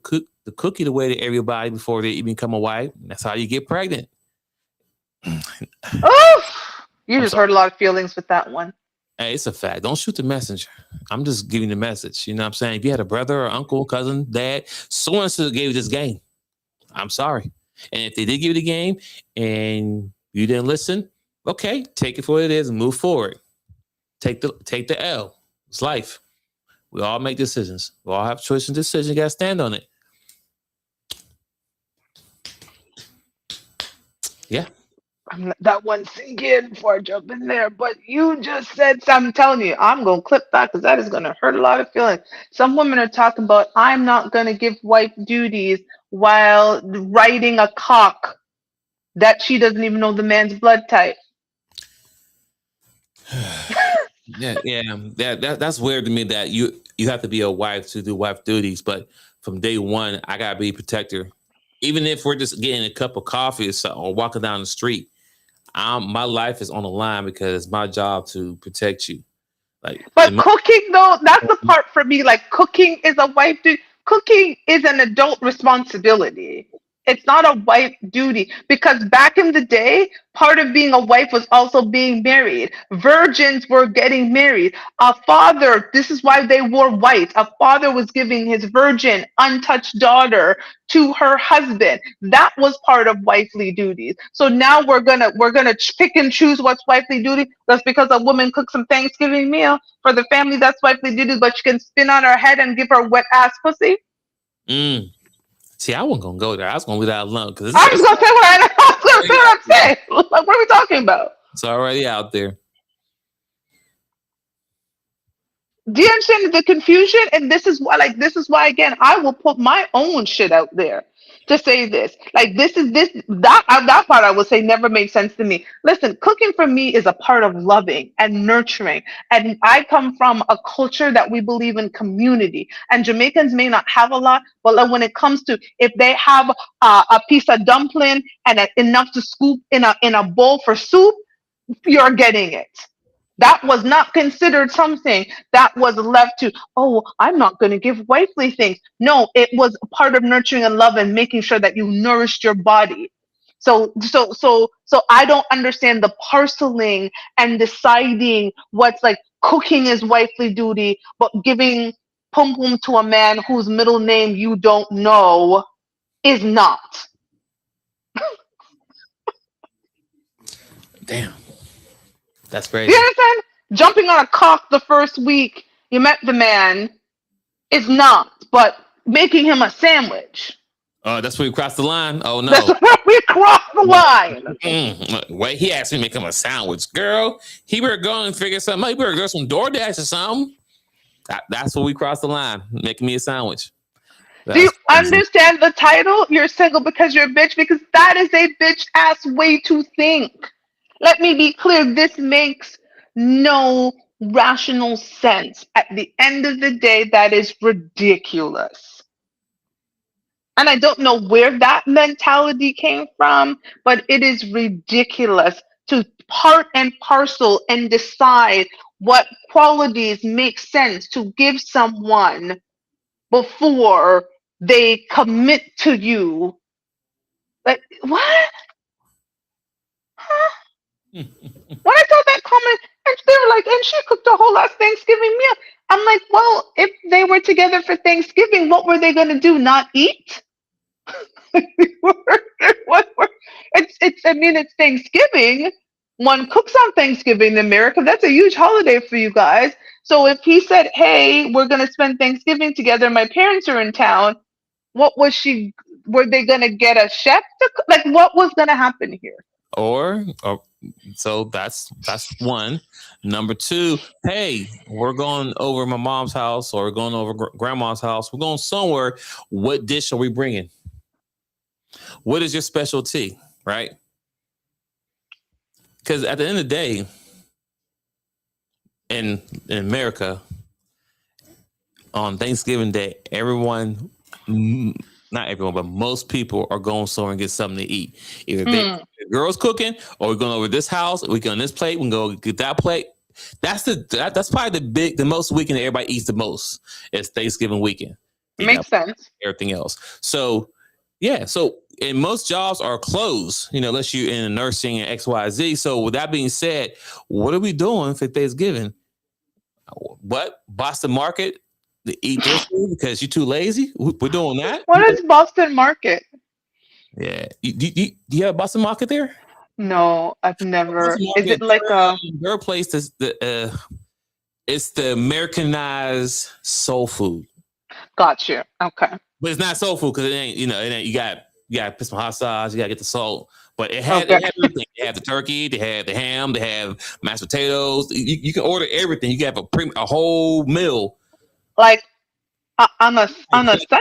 cookie away to everybody before they even become a wife. That's how you get pregnant. oh, you I'm just sorry. hurt a lot of feelings with that one. Hey, it's a fact. Don't shoot the messenger. I'm just giving the message. You know what I'm saying? If you had a brother or uncle, cousin, dad, someone should have gave you this game. I'm sorry. And if they did give you the game and you didn't listen, okay, take it for what it is and move forward. Take the L. It's life. We all make decisions. We all have choices and decisions. You gotta stand on it. Yeah. I'm let that one sink in before I jump in there. But you just said, I'm telling you, I'm going to clip that because that is going to hurt a lot of feelings. Some women are talking about, I'm not going to give wife duties while riding a cock that she doesn't even know the man's blood type. That's weird to me that you have to be a wife to do wife duties, but from day one, I gotta be a protector. Even if we're just getting a cup of coffee or, something, or walking down the street, my life is on the line because it's my job to protect you. Like, But cooking, though, that's the part for me. Like, cooking is a wife duty. Cooking is an adult responsibility. It's not a wife duty because back in the day, part of being a wife was also being married. Virgins were getting married. A father, this is why they wore white. A father was giving his virgin, untouched daughter to her husband. That was part of wifely duties. So now we're gonna pick and choose what's wifely duty. That's because a woman cooks some Thanksgiving meal for the family. That's wifely duty, but she can spin on her head and give her wet ass pussy. mm, see, I wasn't gonna go there. I was gonna leave that alone because I was gonna say what I was gonna say already what out I'm there. saying. Like, what are we talking about? It's already out there. Do you understand the confusion? And this is why again I will put my own shit out there to say this. Like this is this that part I will say never made sense to me. Listen, cooking for me is a part of loving and nurturing. And I come from a culture that we believe in community. And Jamaicans may not have a lot, but like when it comes to if they have a piece of dumpling and enough to scoop in a bowl for soup, you're getting it. That was not considered something that was left to, oh, I'm not going to give wifely things. No, it was part of nurturing and love and making sure that you nourished your body. So I don't understand the parceling and deciding what's like cooking is wifely duty, but giving pum pum to a man whose middle name you don't know is not. Damn, that's Do you crazy. understand? Jumping on a cock the first week you met the man is not, but making him a sandwich. Oh, that's where we crossed the line. Oh That's no. where we cross the Wait, line. wait, he asked me to make him a sandwich. Girl, he better go and figure something out. He better go some DoorDash or something. That's where we crossed the line, making me a sandwich. Do you That's crazy. understand the title? You're single because you're a bitch, because that is a bitch ass way to think. Let me be clear, this makes no rational sense. At the end of the day, that is ridiculous. And I don't know where that mentality came from, but it is ridiculous to part and parcel and decide what qualities make sense to give someone before they commit to you. Like, what? Huh? When I saw that comment, and they were like, and she cooked a whole last Thanksgiving meal. I'm like, well, if they were together for Thanksgiving, what were they going to do? Not eat? It's I mean it's Thanksgiving. One cooks on Thanksgiving in America. That's a huge holiday for you guys. So if he said, "Hey, we're gonna spend Thanksgiving together. My parents are in town," what was she? Were they gonna get a chef to like? What was gonna happen here? or so that's one. Number two, hey, we're going over my mom's house or we're going over grandma's house. We're going somewhere. What dish are we bringing? What is your specialty? Right? Because at the end of the day, in America, on Thanksgiving Day, everyone, not everyone, but most people are going somewhere and get something to eat. Either Mm, the girls cooking, or we're going over this house, we go on this plate, we can go get that plate. That's probably the most weekend that everybody eats the most. It's Thanksgiving weekend. They got makes sense. everything else. So yeah, so and most jobs are closed, unless you're in nursing and XYZ. So with that being said, what are we doing for Thanksgiving? What Boston Market to eat their food because you're too lazy? We're doing that. What is Boston Market? Yeah. Do you have a Boston Market there? No, I've never. Boston Is it Market, like a? their place is it's the Americanized soul food, Got you. Okay. but it's not soul food because it ain't. You got to put some hot sauce. You got to get the salt. But Okay. it had everything. They had the turkey. They had the ham. They have mashed potatoes. You can order everything. You can have a whole meal. Like on a Like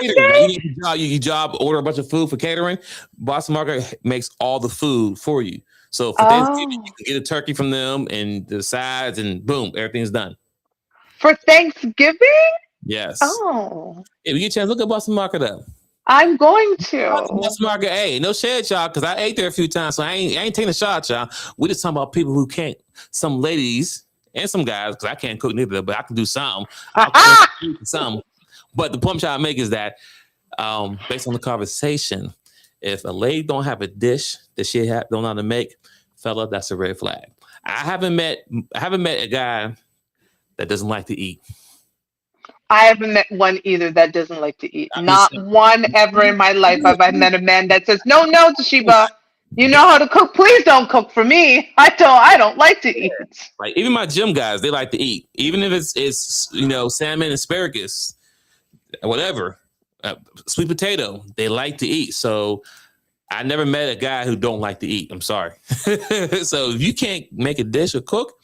catering, like Sunday? you job order a bunch of food for catering. Boston Market makes all the food for you. So for Thanksgiving, you Oh, can get a turkey from them and the sides, and boom, everything's done. for Thanksgiving? Yes. Oh, If you get a chance, look at Boston Market up. I'm going to. Boston Market, hey, no shade, y'all, because I ate there a few times, so I ain't taking a shot, y'all. We just talking about people who can't. Some ladies and some guys, because I can't cook neither, but I can do some. I'll cook some. But the point I make is that based on the conversation, if a lady don't have a dish that she don't know how to make, fella, that's a red flag. I haven't met a guy that doesn't like to eat. I haven't met one either that doesn't like to eat. I'm just Not one ever in my life have I met a man that says, "No, no, Toshiba, you know how to cook. Please don't cook for me. I don't like to eat." like even my gym guys, they like to eat, even if it's salmon, asparagus, whatever, sweet potato. They like to eat. So I never met a guy who don't like to eat. I'm sorry. So if you can't make a dish or cook,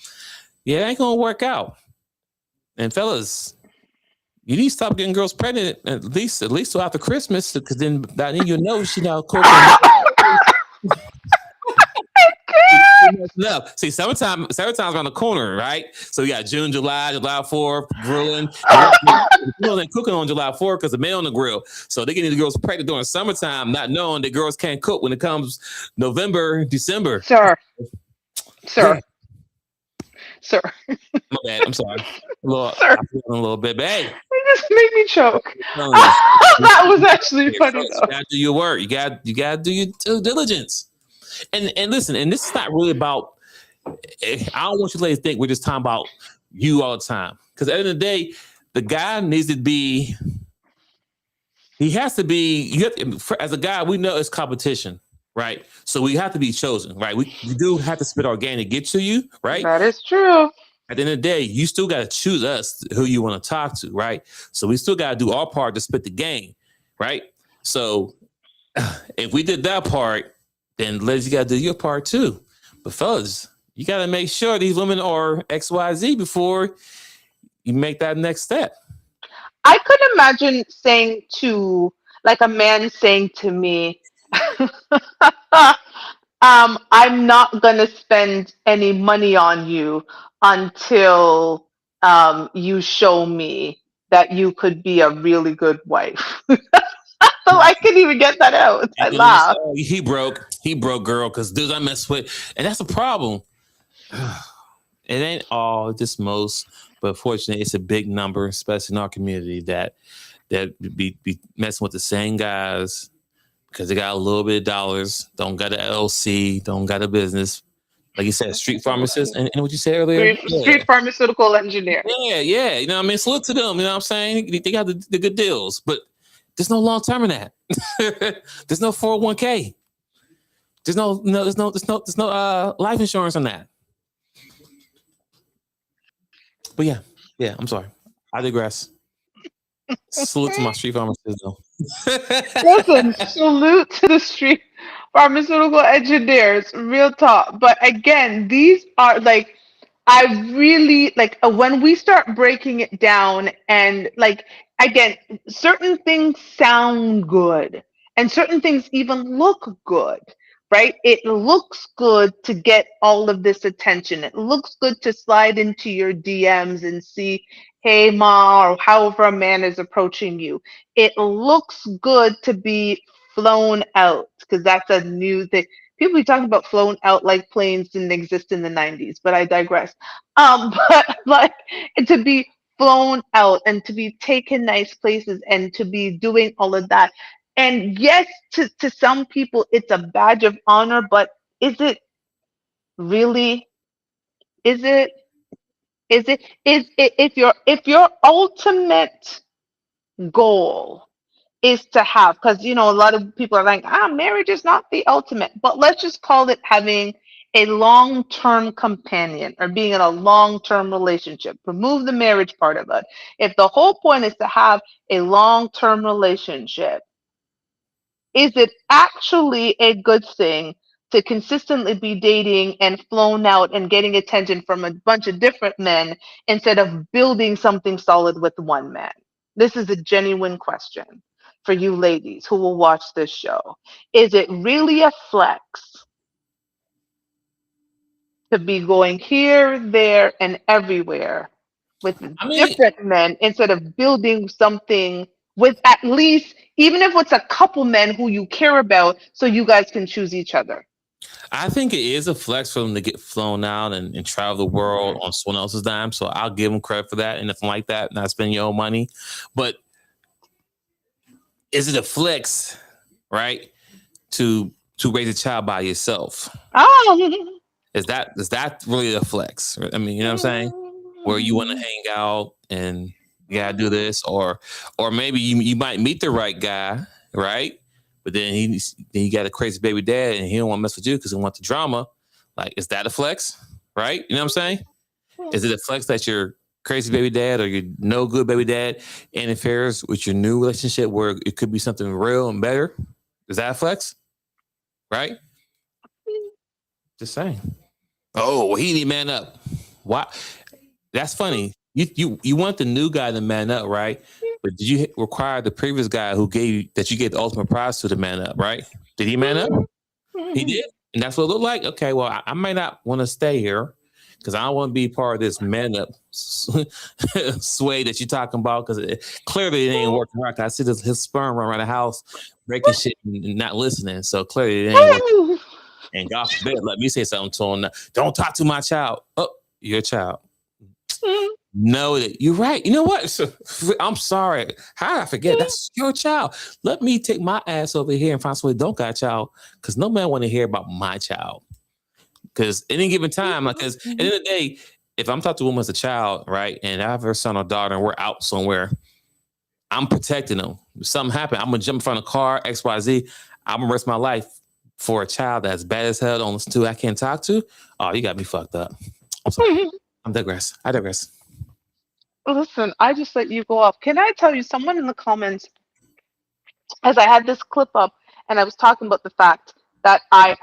yeah, it ain't gonna work out. And fellas, you need to stop getting girls pregnant at least till after Christmas, because then you know she now cooking. No, see, summertime's around the corner, right? So you got June, July 4th, grilling. Girls ain't cooking on July 4th because the man on the grill. So they getting the girls pregnant during summertime, not knowing that girls can't cook when it comes November, December. Sir, Yeah, sir, sir, my bad. I'm sorry. sir. I'm feeling a little bit, but hey, It just made me choke. I'm telling you, That was actually funny you though. gotta do your work. You gotta do your due diligence. And listen, and this is not really about. I don't want you ladies to think we're just talking about you all the time. Because at the end of the day, the guy needs to be. He has to be. As a guy, we know it's competition, right? So we have to be chosen, right? We do have to spit our game to get to you, right? That is true. At the end of the day, you still got to choose us who you want to talk to, right? So we still got to do our part to spit the game, right? So if we did that part, then ladies, you got to do your part too. But fellas, you got to make sure these women are XYZ before you make that next step. I could imagine saying to, like a man saying to me, I'm not going to spend any money on you until you show me that you could be a really good wife. So I couldn't even get that out. I And then they say, laughed. oh, he broke, girl, because dudes I mess with, and that's a problem. It ain't all, just most, but fortunately, it's a big number, especially in our community, that be messing with the same guys because they got a little bit of dollars, don't got an LLC, don't got a business. Like you said, street pharmacist, and what you said earlier, Street pharmaceutical engineer. yeah. You know what I mean? Salute to them. You know what I'm saying? They got the good deals, but There's no long term in that. There's no 401k. There's no life insurance on that. But yeah, yeah. I'm sorry. I digress. Salute to my street pharmacist though. Listen, salute to the street pharmaceutical engineers, real talk. But again, these are like, I really like when we start breaking it down and like, again, certain things sound good and certain things even look good, right? It looks good to get all of this attention. It looks good to slide into your DMs and see, hey, ma, or however a man is approaching you. It looks good to be flown out because that's a new thing. People be talking about flown out like planes didn't exist in the 90s, but I digress. But like to be flown out and to be taken nice places and to be doing all of that. And yes, to some people it's a badge of honor, but is it really? Is it? Is it? Is it? If your ultimate goal is to have, because a lot of people are like, marriage is not the ultimate, but let's just call it having a long-term companion or being in a long-term relationship. Remove the marriage part of it. If the whole point is to have a long-term relationship, is it actually a good thing to consistently be dating and flown out and getting attention from a bunch of different men instead of building something solid with one man? This is a genuine question for you ladies who will watch this show. Is it really a flex to be going here, there, and everywhere with I mean, different men instead of building something with at least, even if it's a couple men who you care about, so you guys can choose each other? I think it is a flex for them to get flown out and travel the world on someone else's dime. So I'll give them credit for that and nothing like that. Not spending your own money. But is it a flex, right? To raise a child by yourself? Oh. Is that really a flex? I mean, you know what I'm saying? Where you want to hang out and you gotta do this, or maybe you might meet the right guy, right? But then you got a crazy baby dad and he don't want to mess with you because he wants the drama. Like, is that a flex? Right? You know what I'm saying? Is it a flex that your crazy baby dad or your no good baby dad interferes with your new relationship where it could be something real and better? Is that a flex? Right? Just saying. Oh, well, he need to man up. Why? That's funny. You want the new guy to man up, right? But did you require the previous guy you gave the ultimate prize to man up, right? Did he man up? He did, and that's what it looked like. Okay, well, I might not want to stay here because I don't want to be part of this man up sway that you're talking about. Because clearly it ain't working right. I see his sperm run around the house, breaking shit and not listening. So clearly it ain't working. And God forbid, let me say something to him. Don't talk to my child. Oh, your child. Know that you're right. You know what? I'm sorry. How did I forget? That's your child. Let me take my ass over here and find somebody who don't got a child. Because no man want to hear about my child. Because at any given time, like, because at the end of the day, if I'm talking to a woman as a child, right, and I have her son or daughter, and we're out somewhere, I'm protecting them. If something happened, I'm gonna jump in front of a car, XYZ. I'm gonna risk my life for a child that's bad as hell, don't listen to, I can't talk to. Oh, you got me fucked up. I'm sorry. I digress. Listen, I just let you go off. Can I tell you, someone in the comments, as I had this clip up and I was talking about the fact that I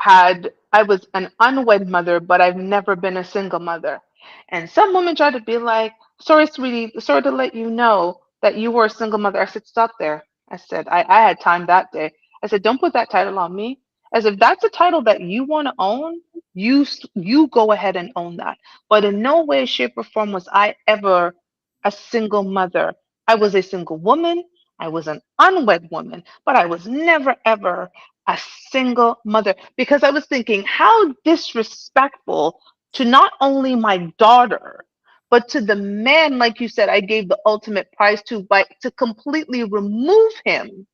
was an unwed mother, but I've never been a single mother. And some woman tried to be like, sorry, sweetie, sorry to let you know that you were a single mother. I said, stop there. I said, I had time that day. I said, don't put that title on me. As if that's a title that you want to own, you go ahead and own that. But in no way, shape, or form was I ever a single mother. I was a single woman. I was an unwed woman, but I was never, ever a single mother because I was thinking, how disrespectful to not only my daughter, but to the man, like you said, I gave the ultimate prize to, by to completely remove him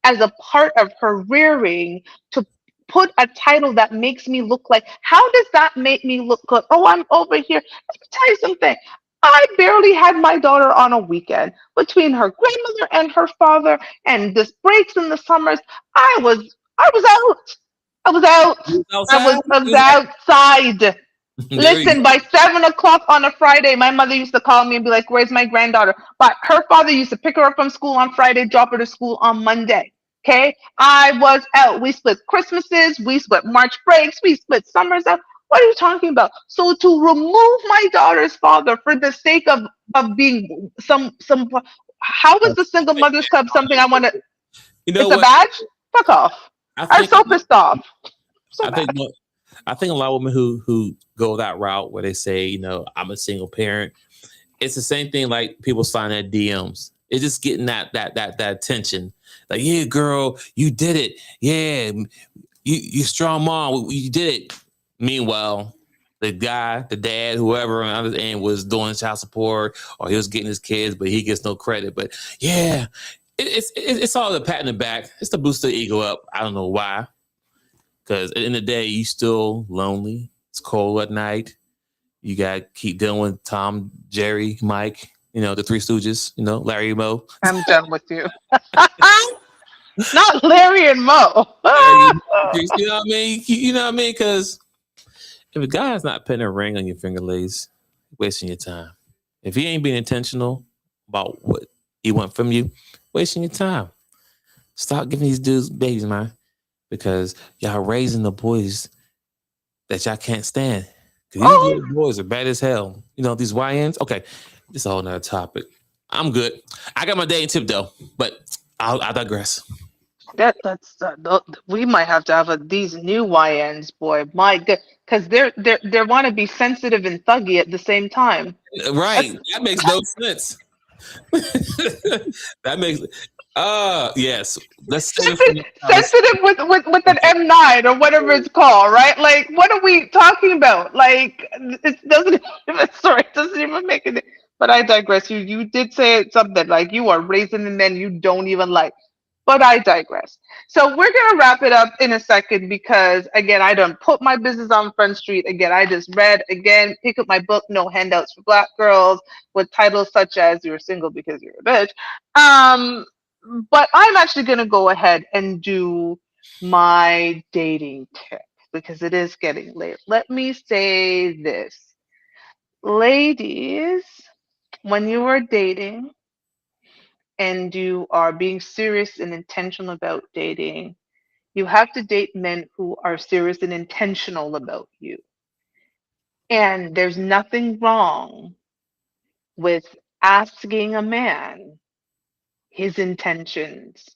as a part of her rearing, to put a title that makes me look like, how does that make me look good? Oh, I'm over here. Let me tell you something. I barely had my daughter on a weekend between her grandmother and her father, and this breaks in the summers. I was out. I was out. You was outside. I was You was outside. out. There you Listen, by 7 o'clock on a Friday, my mother used to call me and be like, "Where's my granddaughter?" But her father used to pick her up from school on Friday, drop her to school on Monday. Okay, I was out. We split Christmases, we split March breaks, we split summers out. What are you talking about? So to remove my daughter's father for the sake of being some, how is go. the single mothers club something I want to? You know It's a what? badge. Fuck off. I I'm think so pissed off. So I mad. think I think a lot of women who go that route where they say, I'm a single parent. It's the same thing like people sign at DMs. It's just getting that attention. Like, yeah, girl, you did it. Yeah, you strong mom. You did it. Meanwhile, the guy, the dad, whoever on the other end was doing child support or he was getting his kids, but he gets no credit. But yeah, it's all the pat in the back. It's to boost the ego up. I don't know why. Because at the end of the day, you still lonely. It's cold at night. You got to keep dealing with Tom, Jerry, Mike, the Three Stooges, Larry, Mo. I'm done with you. Not Larry and Mo. Larry, you know what I mean? You know what I mean? Because if a guy's not putting a ring on your finger, ladies, wasting your time. If he ain't being intentional about what he want from you, wasting your time. Stop giving these dudes babies, man. Because y'all raising the boys that y'all can't stand. Because these Oh, little boys are bad as hell. These YNs. Okay, this is a whole nother topic. I'm good. I got my dating tip though, but I'll digress. we might have to have these new YNs, boy. My God, because they want to be sensitive and thuggy at the same time. Right. That's That makes no sense. That makes yes. Let's save it for another conversation. sensitive with an M9 or whatever it's called, right? Like, what are we talking about? Like, it doesn't even, sorry, it doesn't even make it. But I digress. You did say something like you are raising the men you don't even like. But I digress. So we're gonna wrap it up in a second because again, I don't put my business on Front Street. Again, I just read again, pick up my book, No Handouts for Black Girls, with titles such as You're Single Because You're a Bitch. Um, but I'm actually gonna go ahead and do my dating tip because it is getting late. Let me say this. Ladies, when you are dating and you are being serious and intentional about dating, you have to date men who are serious and intentional about you. And there's nothing wrong with asking a man his intentions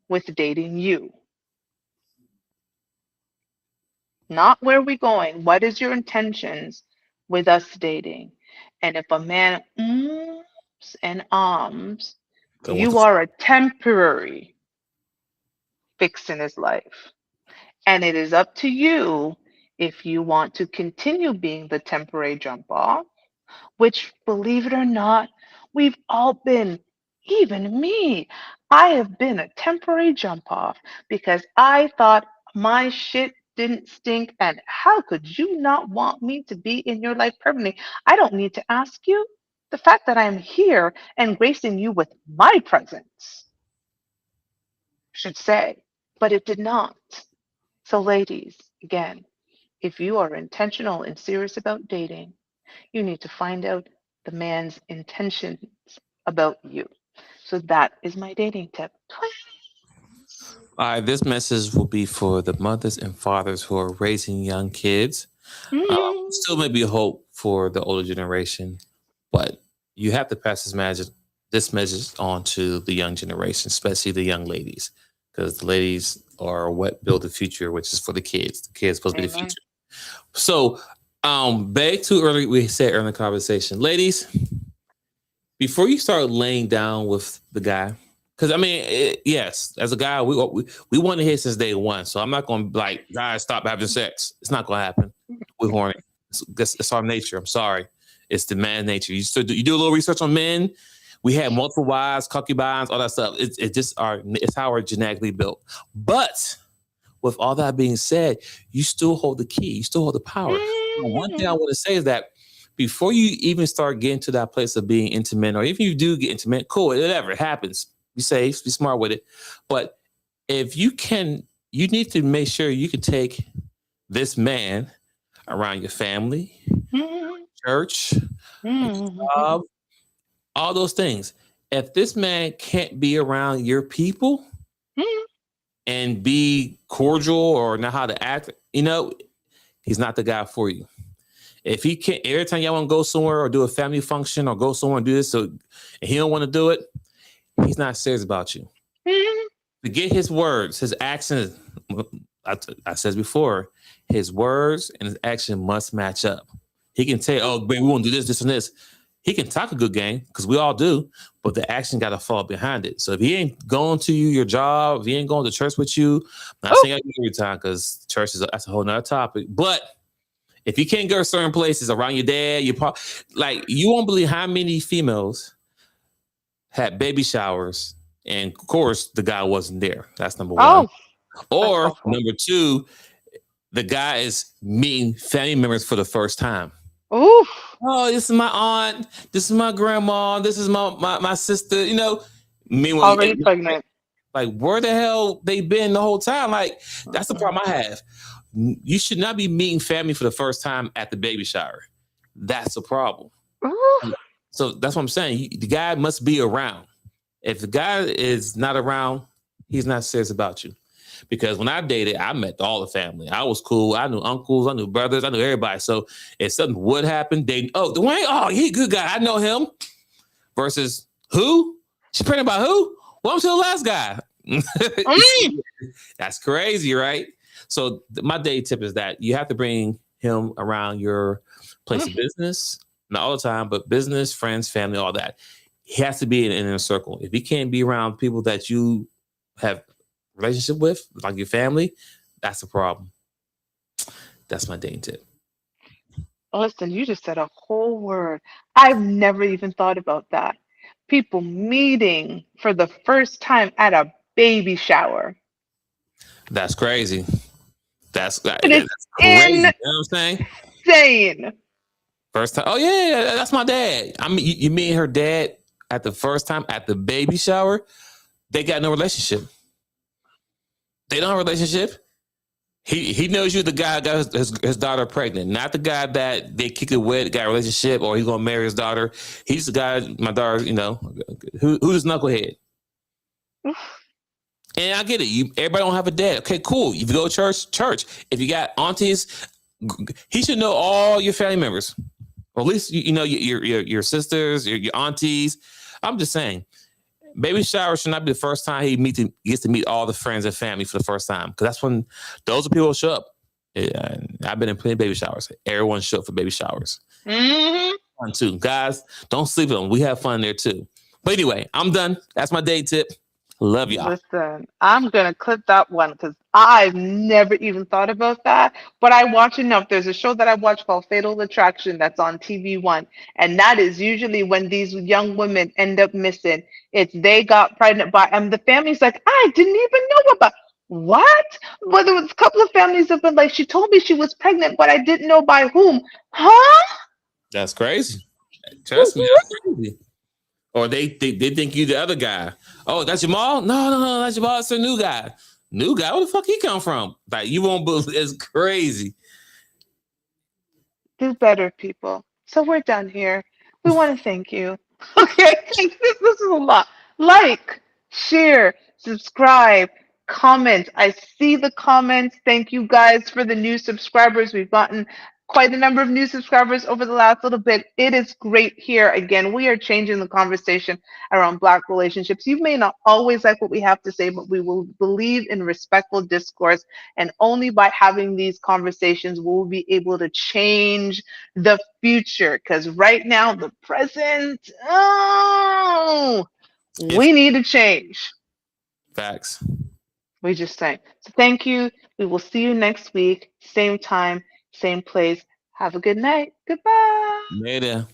with dating you. Not where we going. What is your intentions with us dating? And if a man and arms, Go with you the are a temporary fix in his life. And it is up to you if you want to continue being the temporary jump off, which, believe it or not, we've all been, even me. I have been a temporary jump off because I thought my shit didn't stink. And how could you not want me to be in your life permanently? I don't need to ask you. The fact that I'm here and gracing you with my presence should say, but it did not. So, ladies, again, if you are intentional and serious about dating, you need to find out the man's intentions about you. So that is my dating tip. All right, this message will be for the mothers and fathers who are raising young kids. Mm. Still may be hope for the older generation, but you have to pass this message on to the young generation, especially the young ladies, because the ladies are what build the future, which is for the kids. The kids supposed to be the Amen. future. So, back to early we said earlier in the conversation, ladies, before you start laying down with the guy, because I mean, yes, as a guy, we want to hit since day one. So I'm not going to like, guys, stop having sex. It's not going to happen. We're horny. It's our nature. I'm sorry. It's the man nature. You do a little research on men. We have multiple wives, concubines, all that stuff. It's just it's how we're genetically built. But with all that being said, you still hold the key. You still hold the power. One thing I Mm. want to say is that before you even start getting to that place of being intimate, or if you do get intimate, cool, whatever, it happens. Be safe, be smart with it. But if you can, you need to make sure you can take this man around your family, Mhm. church, Mhm. job, all those things. If this man can't be around your people Mhm. and be cordial or know how to act, he's not the guy for you. If he can't, every time y'all want to go somewhere or do a family function or go somewhere and do this, so and he don't want to do it, he's not serious about you. Mhm. Forget his words, his actions. I said before, his words and his action must match up. He can say, "Oh, baby, we want to do this, this, and this." He can talk a good game because we all do, but the action got to fall behind it. So if he ain't going to your job, if he ain't going to church with you, I'm not Oh, saying every time because church that's a whole nother topic. But if you can't go to certain places around your dad, like you won't believe how many females had baby showers, and of course the guy wasn't there. That's number one. oh, that's Or awful. number two, the guy is meeting family members for the first time. Oof. Oh, this is my aunt. This is my grandma. This is my sister. Meanwhile, Already pregnant. like where the hell they been the whole time? Like that's the Mm-mm. problem I have. You should not be meeting family for the first time at the baby shower. That's a problem. Oof. So that's what I'm saying. The guy must be around. If the guy is not around, he's not serious about you. Because when I dated, I met all the family. I was cool. I knew uncles, I knew brothers, I knew everybody. So if something would happen, Dwayne, oh, he a good guy. I know him. Versus who? She pregnant by who? Well, I'm still the last guy. Mm. That's crazy, right? So my day tip is that you have to bring him around your place of Mm. business, not all the time, but business, friends, family, all that. He has to be in a circle. If he can't be around people that you have relationship with, like your family, that's a problem. That's my dating tip. Listen, you just said a whole word. I've never even thought about that. People meeting for the first time at a baby shower. That's crazy. It is That's crazy. You know what I'm saying? insane. First time. Oh yeah, that's my dad. I mean, you meet her dad at the first time at the baby shower. They got no relationship. They don't have a relationship. He knows you the guy that got his daughter pregnant, not the guy that they kick it with, got a relationship, or he's gonna marry his daughter. He's the guy, my daughter, who's knucklehead. And I get it. Everybody don't have a dad. Okay, cool. If you go to church, church. If you got aunties, he should know all your family members. Or at least you know your sisters, your aunties. I'm just saying, baby shower should not be the first time gets to meet all the friends and family for the first time, because that's when those are people who show up. Yeah, I've been in plenty of baby showers. Everyone show up for baby showers. Hmm. Fun too, guys. Don't sleep on them. We have fun there too. But anyway, I'm done. That's my day tip. Love y'all. Listen, I'm gonna clip that one because I've never even thought about that. But I watch enough. There's a show that I watch called Fatal Attraction that's on TV One, and that is usually when these young women end up missing. It's they got pregnant by, and the family's like, I didn't even know about. What? Well, there was a couple of families have been like, she told me she was pregnant, but I didn't know by whom. Huh? That's crazy. Trust me, that's crazy. Or they think you the other guy. Oh, that's Jamal? No, that's Jamal. It's a new guy. New guy? Where the fuck he come from? Like you won't believe. It's crazy. Do better, people. So we're done here. We want to thank you. Okay, this is a lot. Like, share, subscribe, comment. I see the comments. Thank you guys for the new subscribers. We've gotten quite a number of new subscribers over the last little bit. It is great here. Again, we are changing the conversation around Black relationships. You may not always like what we have to say, but we will believe in respectful discourse. And only by having these conversations will we be able to change the future. Because right now, the present, oh, It's we need to change. facts. We just saying. So thank you. We will see you next week, same time, same place. Have a good night. Goodbye. Later.